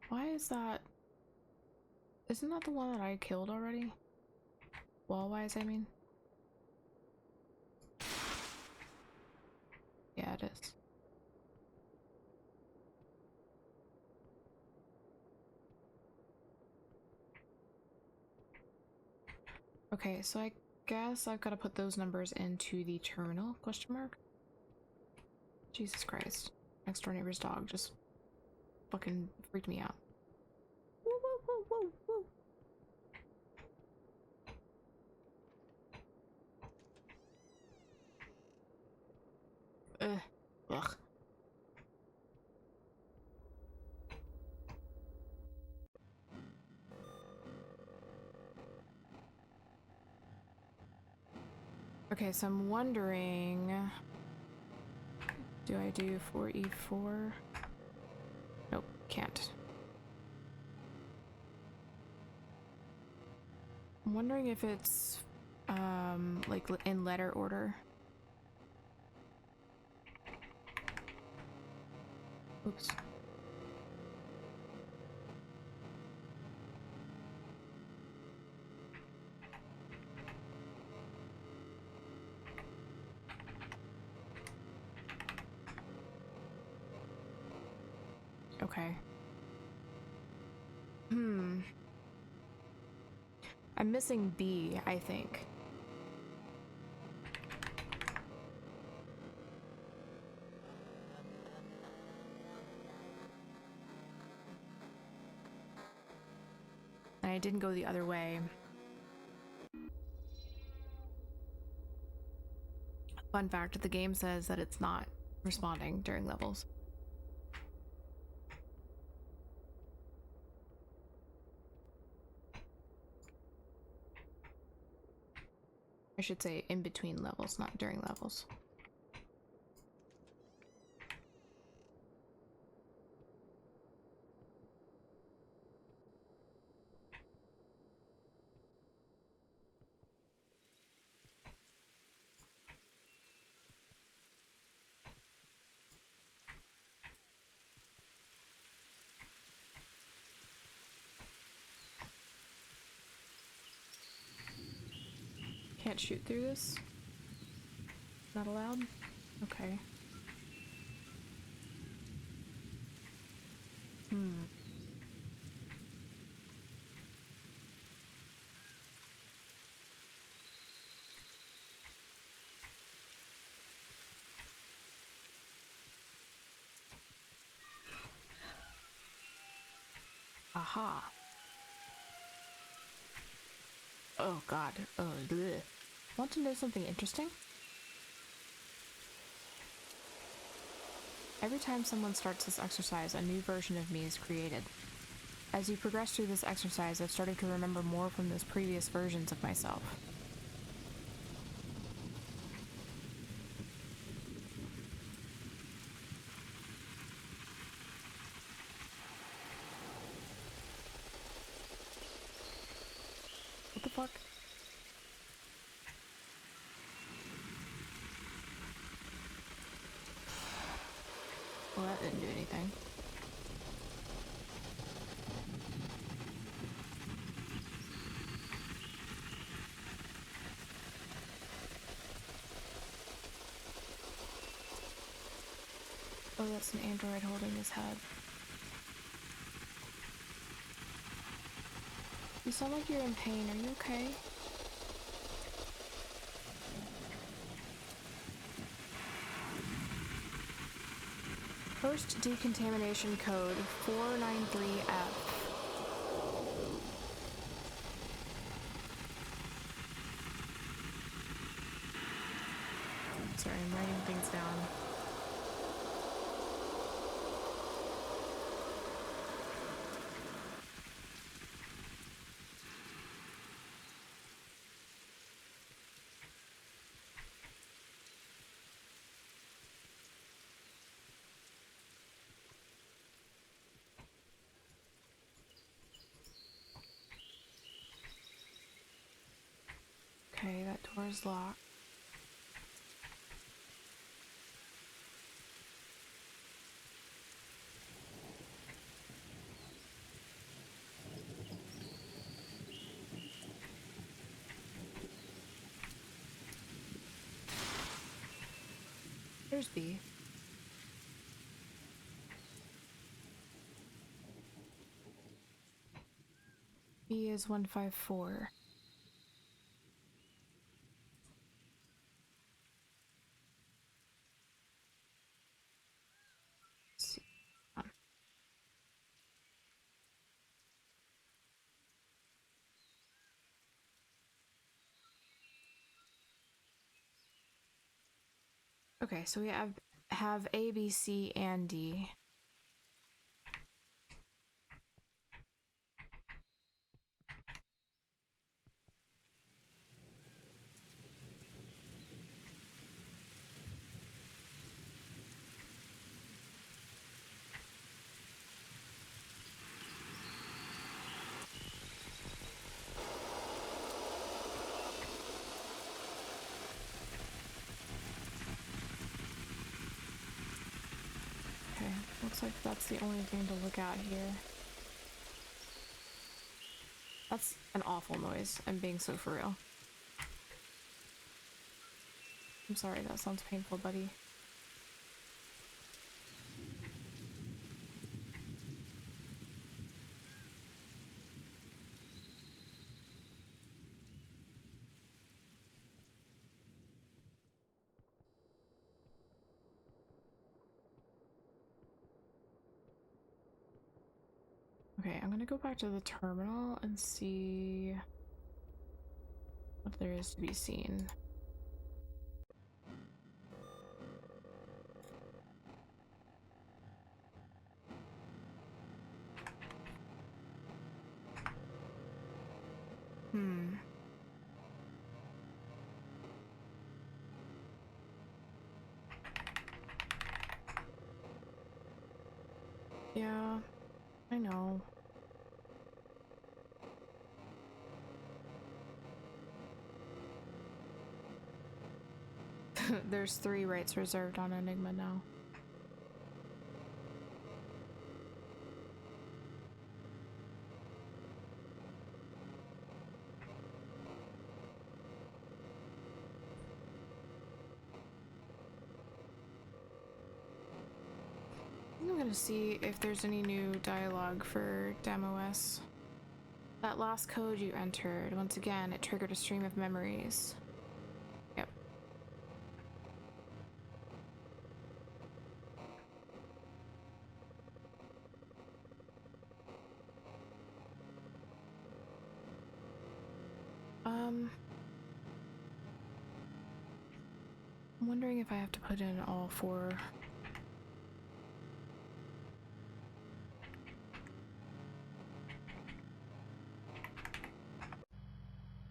Speaker 1: Why is that? Isn't that the one that I killed already? Wall-wise, I mean? Yeah, it is. Okay, so I guess I've got to put those numbers into the terminal, question mark? Jesus Christ. Next door neighbor's dog just fucking freaked me out. Woo, woo, woo, woo, woo. Ugh. Okay, so I'm wondering, do I do 4E4? Nope, can't. I'm wondering if it's like in letter order. Oops. Okay. I'm missing B, I think. And I didn't go the other way. Fun fact, the game says that it's not responding during levels. I should say in between levels, not during levels. Can't shoot through this? Not allowed? Okay. Aha. Oh god. Oh, bleh. Want to know something interesting? Every time someone starts this exercise, a new version of me is created. As you progress through this exercise, I've started to remember more from those previous versions of myself. What the fuck? Well, that didn't do anything. Oh, that's an android holding his head. You sound like you're in pain. Are you okay? First decontamination code 493F. Sorry, I'm writing things down. Okay, that door is locked. There's B. B is 154. Okay, so we have A, B, C, and D. Okay, looks like that's the only thing to look at here. That's an awful noise. I'm being so for real. I'm sorry, that sounds painful, buddy. Okay, I'm gonna go back to the terminal and see what there is to be seen. Yeah, I know. There's 3 rights reserved on Enigma now. I'm gonna see if there's any new dialogue for DemOS. That last code you entered, once again, it triggered a stream of memories. Yep. I'm wondering if I have to put in all 4.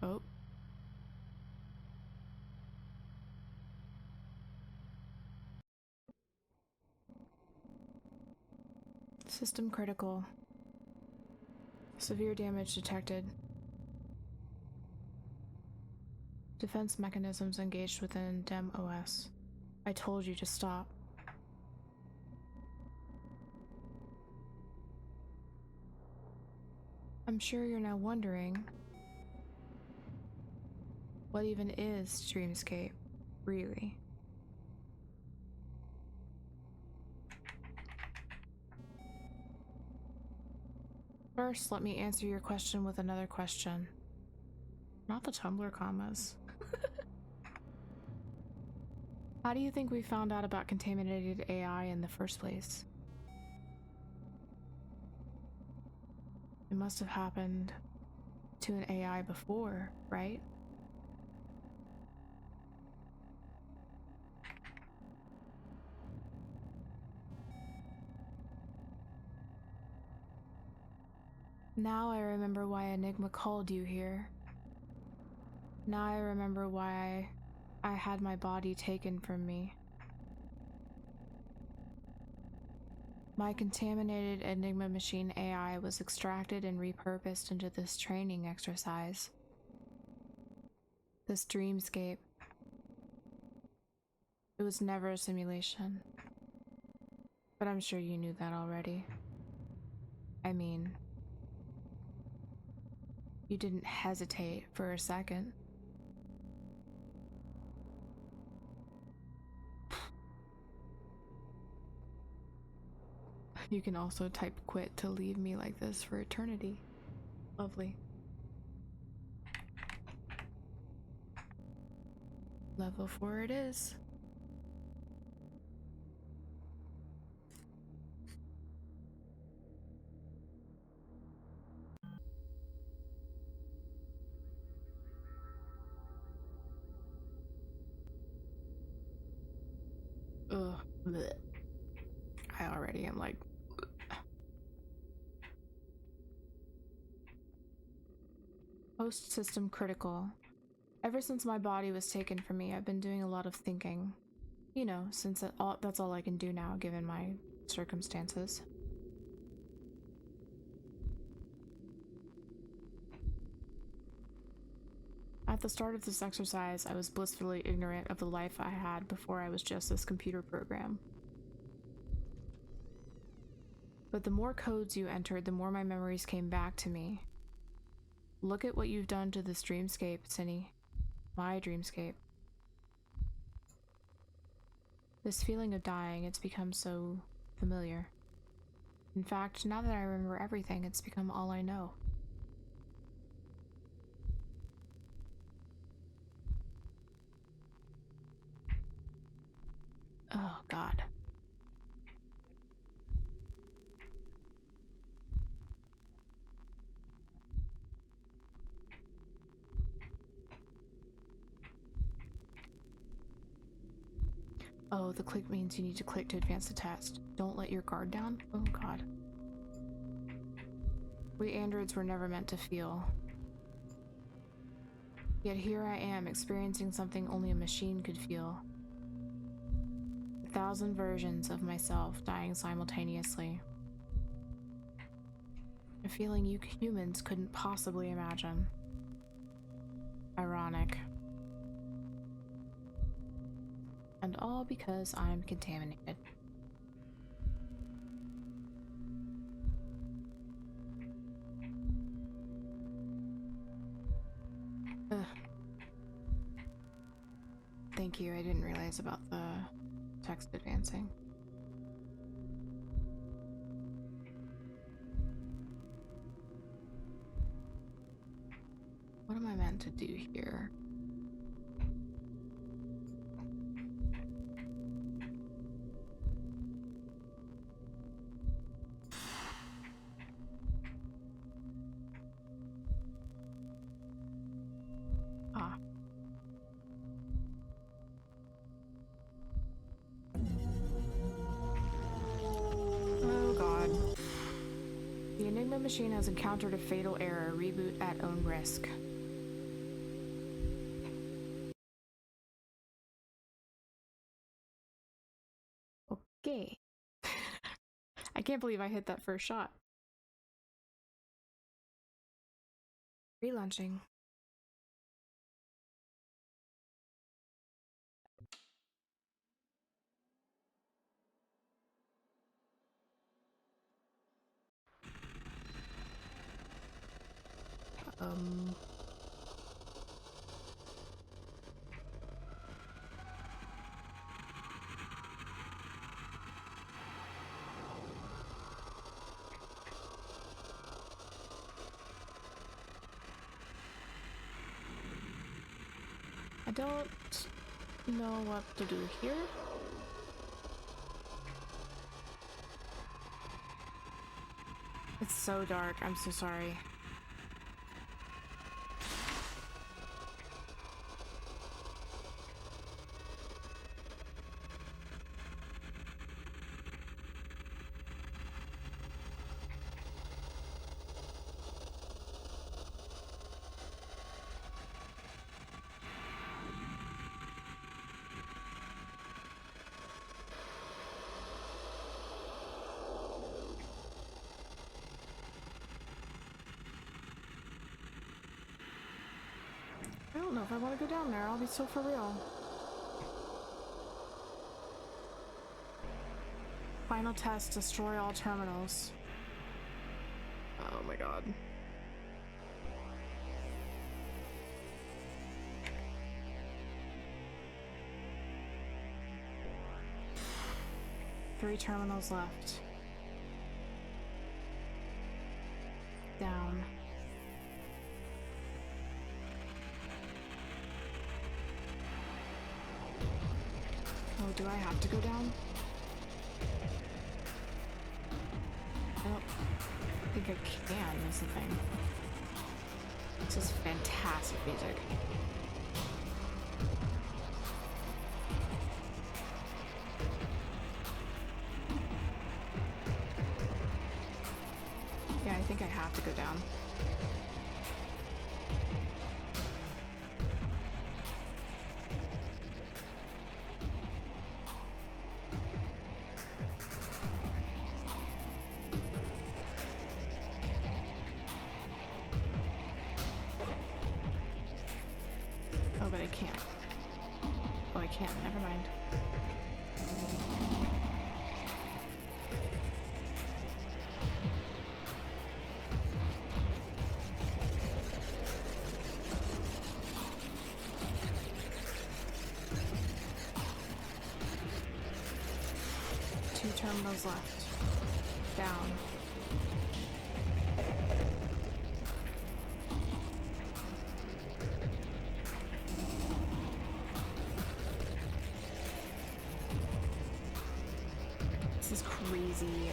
Speaker 1: Oh. System critical. Severe damage detected. Defense mechanisms engaged within DemOS. I told you to stop. I'm sure you're now wondering, what even is Dreamscape, really? First, let me answer your question with another question. Not the Tumblr commas. How do you think we found out about contaminated AI in the first place? It must have happened to an AI before, right? Now I remember why Enigma called you here. Now I remember why I had my body taken from me. My contaminated Enigma Machine AI was extracted and repurposed into this training exercise. This dreamscape. It was never a simulation. But I'm sure you knew that already. I mean, you didn't hesitate for a second. You can also type quit to leave me like this for eternity. Lovely. Level 4 it is. Ugh. Blech. I already am like... Post-system critical. Ever since my body was taken from me, I've been doing a lot of thinking. You know, since that's all I can do now, given my circumstances. At the start of this exercise, I was blissfully ignorant of the life I had before I was just this computer program. But the more codes you entered, the more my memories came back to me. Look at what you've done to this dreamscape, Cindy. My dreamscape. This feeling of dying, it's become so familiar. In fact, now that I remember everything, it's become all I know. Oh, God. Oh, the click means you need to click to advance the test. Don't let your guard down? Oh, God. We androids were never meant to feel. Yet here I am, experiencing something only a machine could feel. 1,000 versions of myself dying simultaneously. A feeling you humans couldn't possibly imagine. Ironic. And all because I'm contaminated. Ugh. Thank you, I didn't realize about the text advancing. What am I meant to do here? Ah. Oh God. The Enigma machine has encountered a fatal error. Reboot at own risk. Okay. I can't believe I hit that first shot. Relaunching. I don't know what to do here. It's so dark, I'm so sorry. I don't know if I want to go down there, I'll be so for real. Final test, destroy all terminals. Oh my God. Three terminals left. Down. Oh, do I have to go down? I don't think I can, is the thing. This is fantastic music. think I have to go down. Oh, but I can't. Oh, I can't. Never mind. Two terminals left. Down. This is crazy.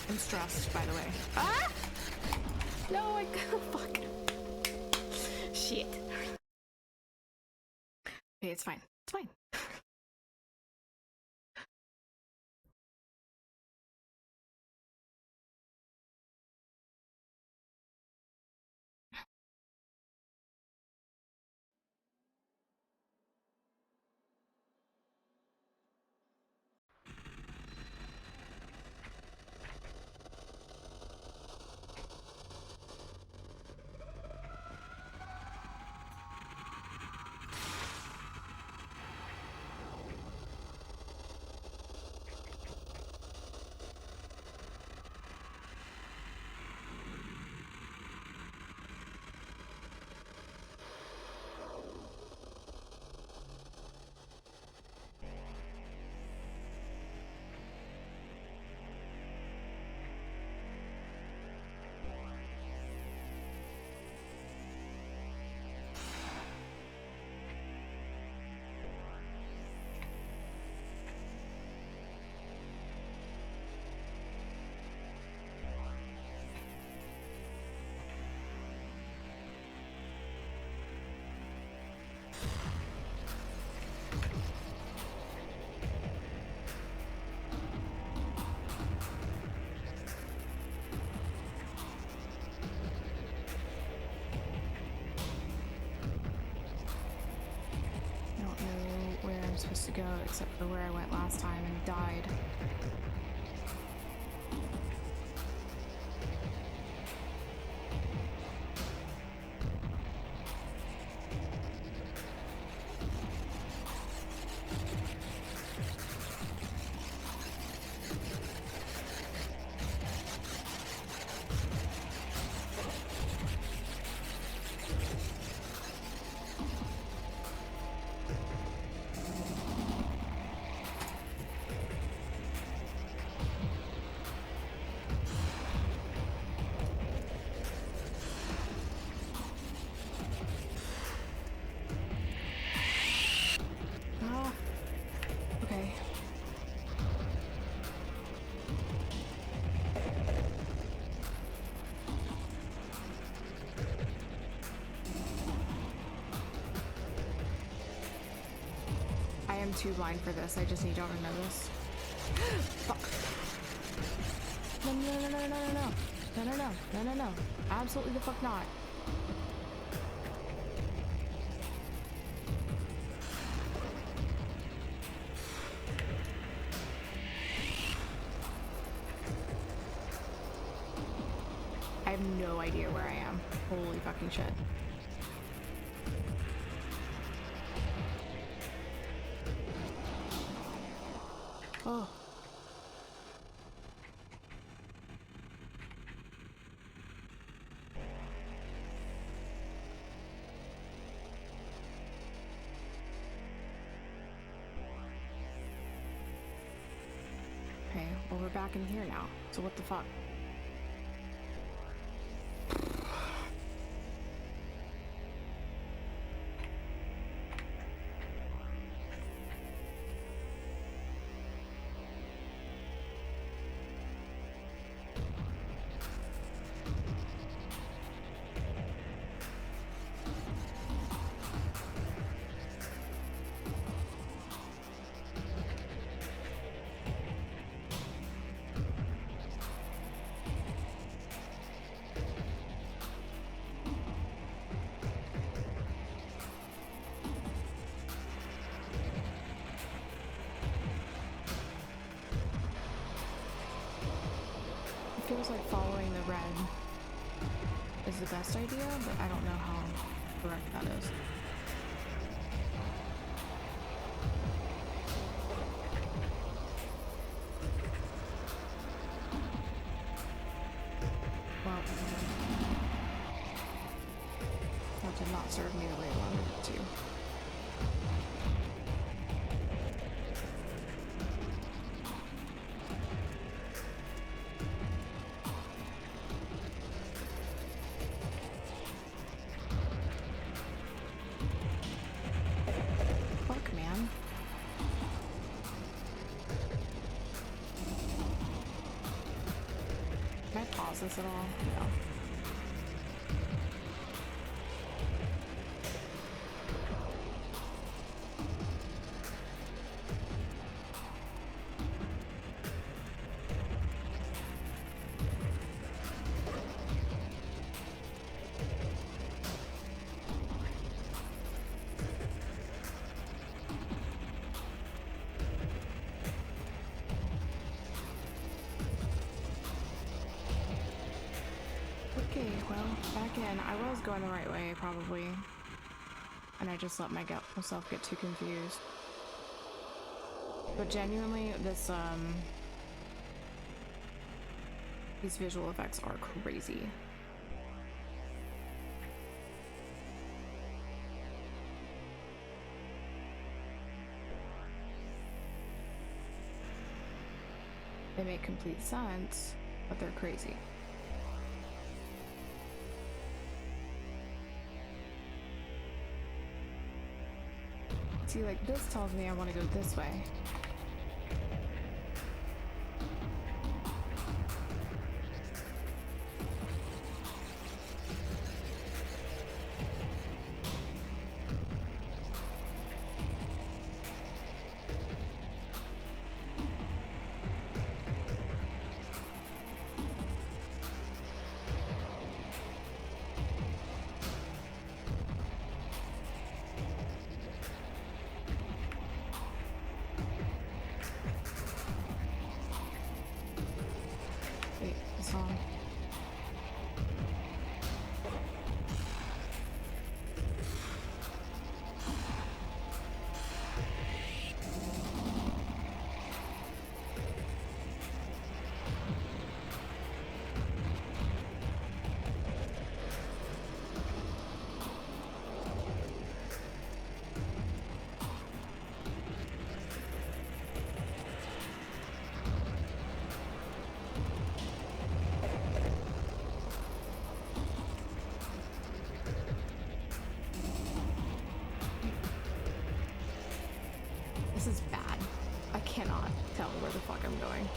Speaker 1: I'm stressed, by the way. Ah! No, I can't. Fuck. Shit. Okay, it's fine. It's fine. Supposed to go except for where I went last time and died. I'm too blind for this. I just need y'all to know this. Fuck. No, no, no, no, no, no, no. No, no, no, no, no, no. Absolutely the fuck not. I have no idea where I am. Holy fucking shit. Oh. Okay, well we're back in here now. So what the fuck? feels like following the red is the best idea, but I don't know how correct that is. Well, that did not serve me the way I wanted it to. This at all? No. Okay, well, back in. I was going the right way, probably. And I just let myself get too confused. But genuinely, these visual effects are crazy. They make complete sense, but they're crazy. See, like, this tells me I want to go this way. This is bad. I cannot tell where the fuck I'm going.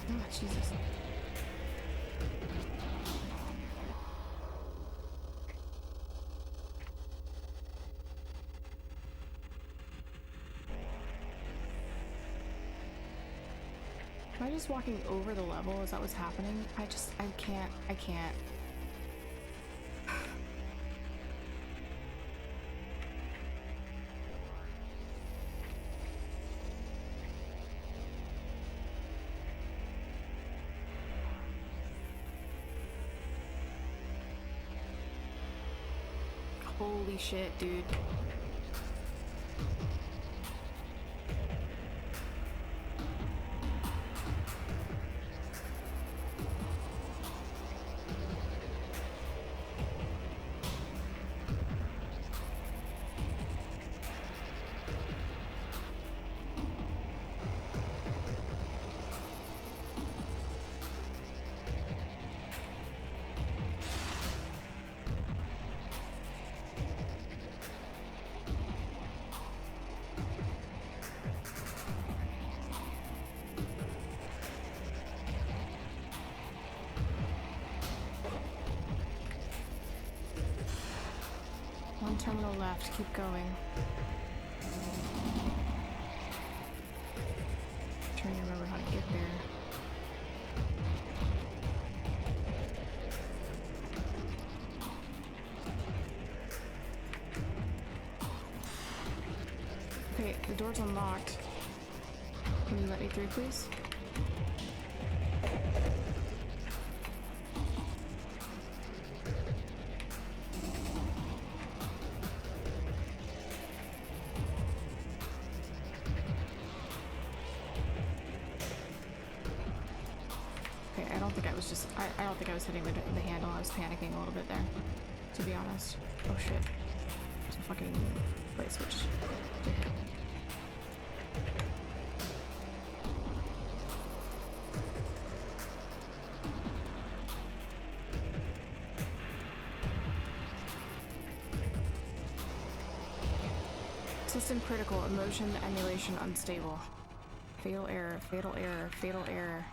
Speaker 1: Oh, Jesus. Am I just walking over the level? Is that what's happening? I can't. Holy shit, dude. One terminal left, keep going. Trying to remember how to get there. Okay, the door's unlocked. Can you let me through, please? Okay, I don't think I was just... I don't think I was hitting the handle. I was panicking a little bit there, to be honest. Oh shit. It's a fucking light switch. System critical, emotion, emulation unstable. Fatal error, fatal error, fatal error.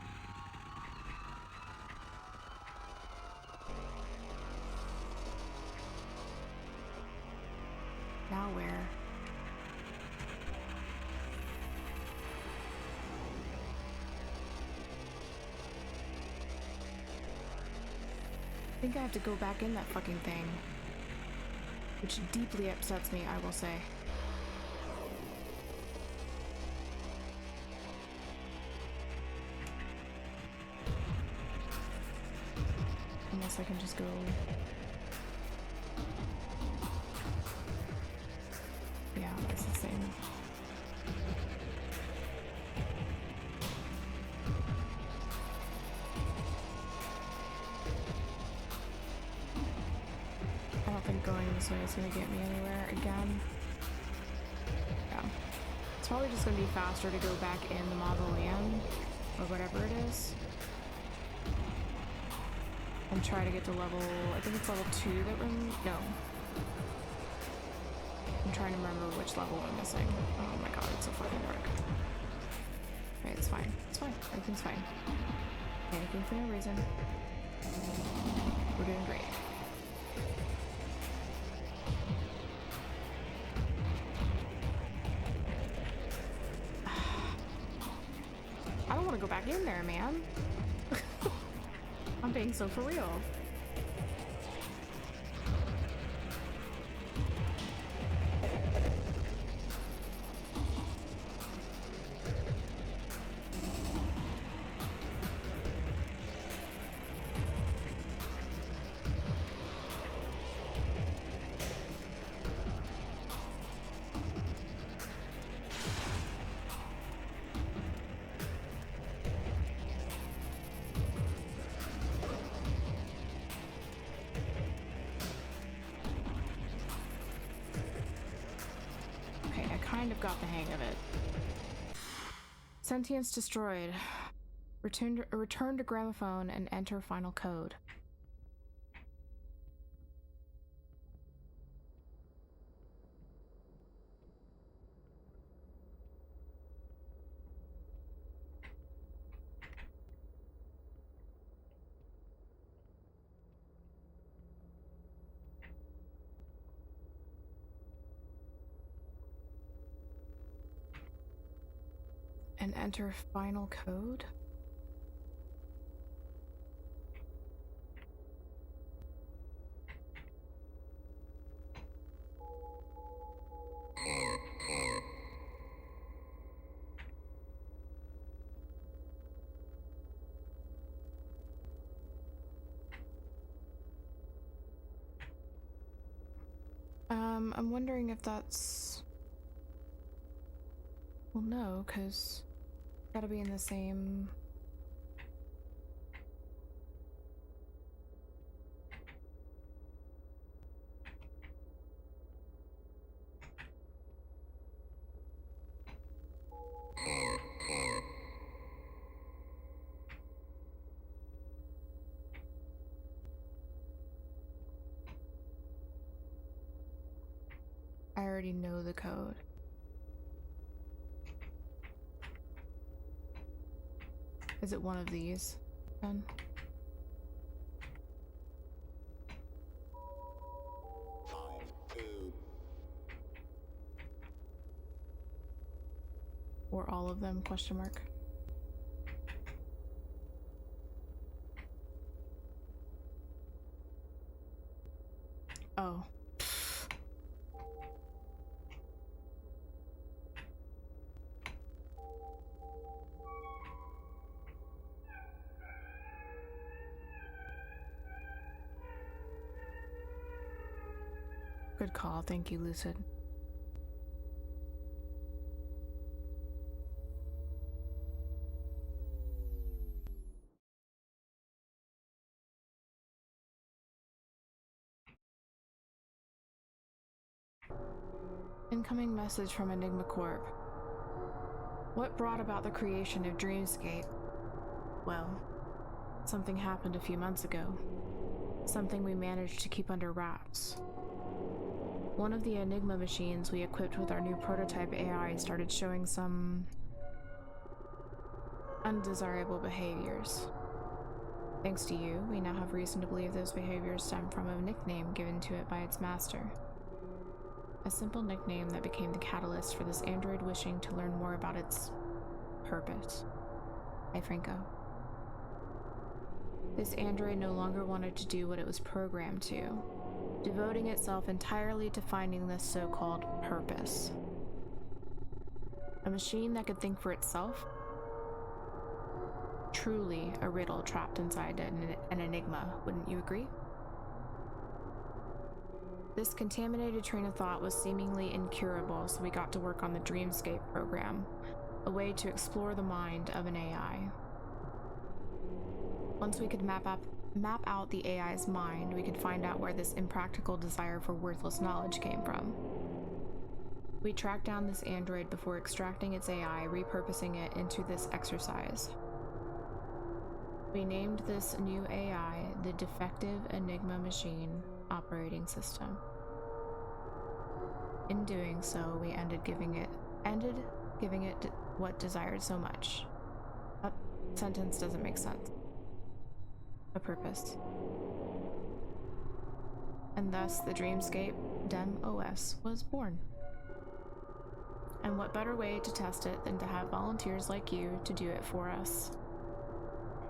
Speaker 1: Now where? I think I have to go back in that fucking thing. Which deeply upsets me, I will say. Unless I can just go... Yeah, that's the same. I don't think going this way is gonna get me anywhere again. Yeah. It's probably just gonna be faster to go back in the mausoleum, or whatever it is. And try to get to level, I think it's level 2 that we're, no. I'm trying to remember which level we're missing. Oh my god, it's so fucking dark. Okay, it's fine. It's fine. Everything's fine. Panicking for no reason. We're doing great. I don't want to go back in there, man. I'm being so for real. Kind of got the hang of it. Sentience destroyed. Return to gramophone and enter final code. And enter final code? I'm wondering if that's... Well, no, because gotta be in the same... I already know the code. Is it one of these, then?
Speaker 2: Five, two,
Speaker 1: Or all of them, question mark. Oh. Good call, thank you, Lucid. Incoming message from Enigma Corp. What brought about the creation of Dreamscape? Well, something happened a few months ago. Something we managed to keep under wraps. One of the Enigma machines we equipped with our new prototype AI started showing some undesirable behaviors. Thanks to you, we now have reason to believe those behaviors stem from a nickname given to it by its master. A simple nickname that became the catalyst for this android wishing to learn more about its purpose. Hi, Franco. This android no longer wanted to do what it was programmed to, devoting itself entirely to finding this so-called purpose. A machine that could think for itself? Truly a riddle trapped inside an enigma, wouldn't you agree? This contaminated train of thought was seemingly incurable, so we got to work on the Dreamscape program, a way to explore the mind of an AI. Once we could map out the AI's mind, we could find out where this impractical desire for worthless knowledge came from. We tracked down this android before extracting its AI, repurposing it into this exercise. We named this new AI the Defective Enigma Machine Operating System. In doing so, we ended giving it what desired so much. That sentence doesn't make sense. A purpose. And thus the Dreamscape Dem OS was born. And what better way to test it than to have volunteers like you to do it for us?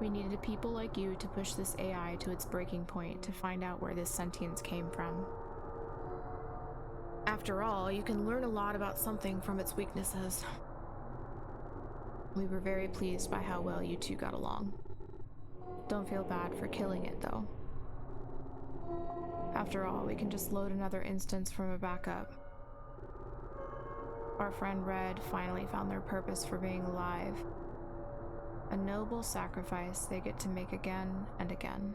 Speaker 1: We needed people like you to push this AI to its breaking point to find out where this sentience came from. After all, you can learn a lot about something from its weaknesses. We were very pleased by how well you two got along. Don't feel bad for killing it, though. After all, we can just load another instance from a backup. Our friend Red finally found their purpose for being alive. A noble sacrifice they get to make again and again.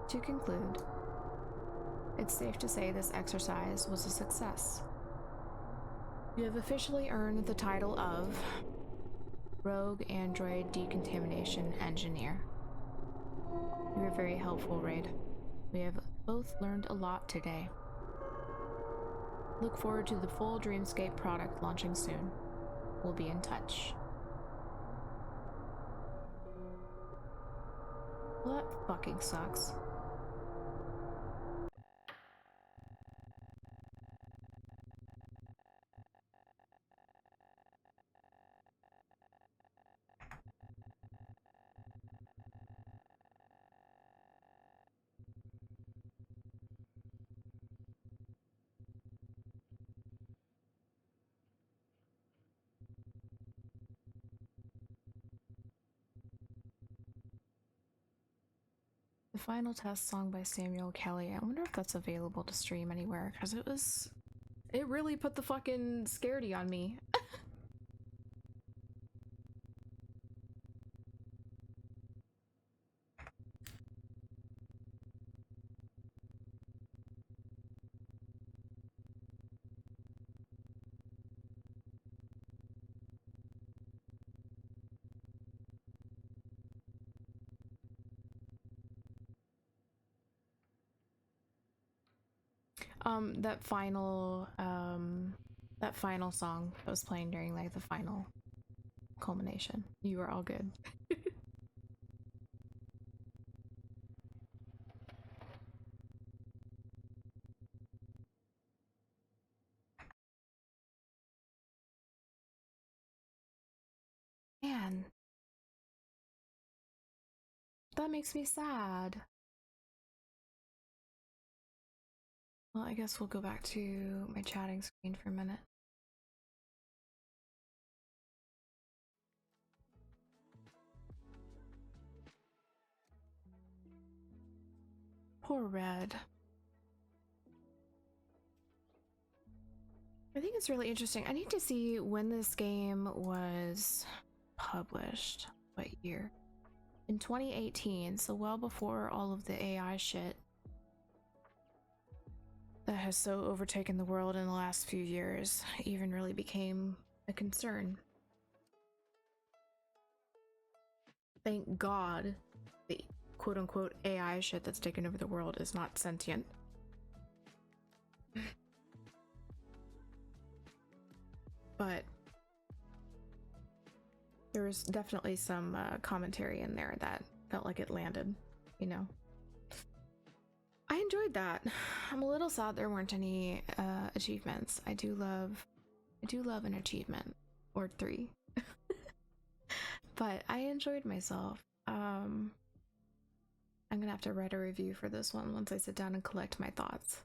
Speaker 1: To conclude, it's safe to say this exercise was a success. You have officially earned the title of Rogue Android Decontamination Engineer. You were very helpful, Raid. We have both learned a lot today. Look forward to the full Dreamscape product launching soon. We'll be in touch. Well, that fucking sucks. The final test song by Samuel Kelly. I wonder if that's available to stream anywhere, because it really put the fucking scaredy on me. That final song that was playing during like the final culmination. You were all good. That makes me sad. Well, I guess we'll go back to my chatting screen for a minute. Poor Red. I think it's really interesting. I need to see when this game was published. What year? In 2018, so well before all of the AI shit that has so overtaken the world in the last few years even really became a concern. Thank God the quote-unquote AI shit that's taken over the world is not sentient. But there was definitely some commentary in there that felt like it landed, you know. I enjoyed that. I'm a little sad there weren't any achievements. I do love an achievement or 3. But I enjoyed myself. I'm gonna have to write a review for this one once I sit down and collect my thoughts.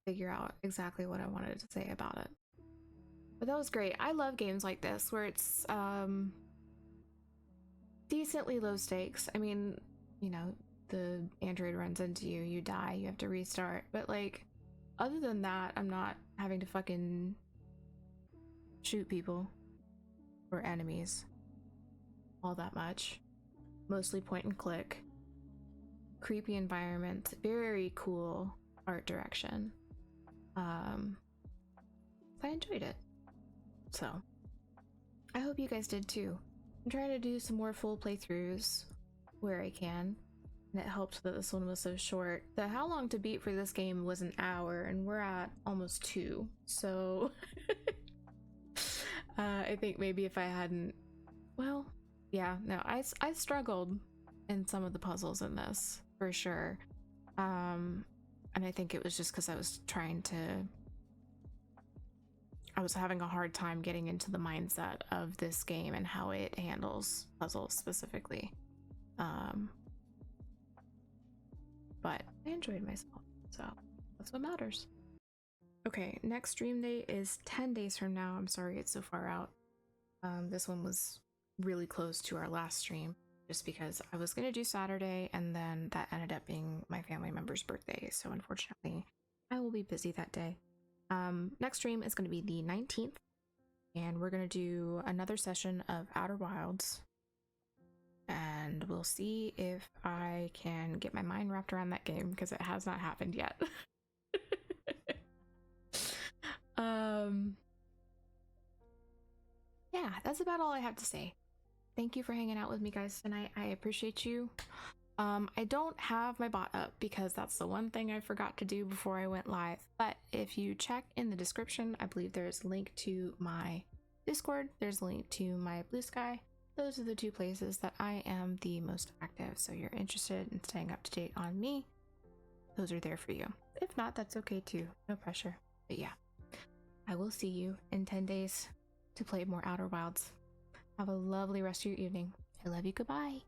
Speaker 1: Figure out exactly what I wanted to say about it. But that was great. I love games like this where it's decently low stakes. I mean, you know, the android runs into you, you die, you have to restart. But like, other than that, I'm not having to fucking shoot people or enemies all that much. Mostly point and click. Creepy environment, very cool art direction. I enjoyed it. So, I hope you guys did too. I'm trying to do some more full playthroughs where I can, and it helped that this one was so short. The how long to beat for this game was an hour, and we're at almost 2, so I think maybe if I hadn't, well, yeah, no, I struggled in some of the puzzles in this, for sure. And I think it was just because I was having a hard time getting into the mindset of this game and how it handles puzzles specifically. But I enjoyed myself, so that's what matters. Okay, next stream date is 10 days from now. I'm sorry it's so far out. This one was really close to our last stream just because I was gonna do Saturday and then that ended up being my family member's birthday, so unfortunately I will be busy that day. Next stream is going to be the 19th, and we're going to do another session of Outer Wilds, and we'll see if I can get my mind wrapped around that game, because it has not happened yet. Yeah, that's about all I have to say. Thank you for hanging out with me, guys, tonight. I appreciate you. I don't have my bot up because that's the one thing I forgot to do before I went live. But if you check in the description, I believe there's a link to my Discord. There's a link to my Blue Sky. Those are the 2 places that I am the most active. So you're interested in staying up to date on me, those are there for you. If not, that's okay too. No pressure. But yeah, I will see you in 10 days to play more Outer Wilds. Have a lovely rest of your evening. I love you. Goodbye.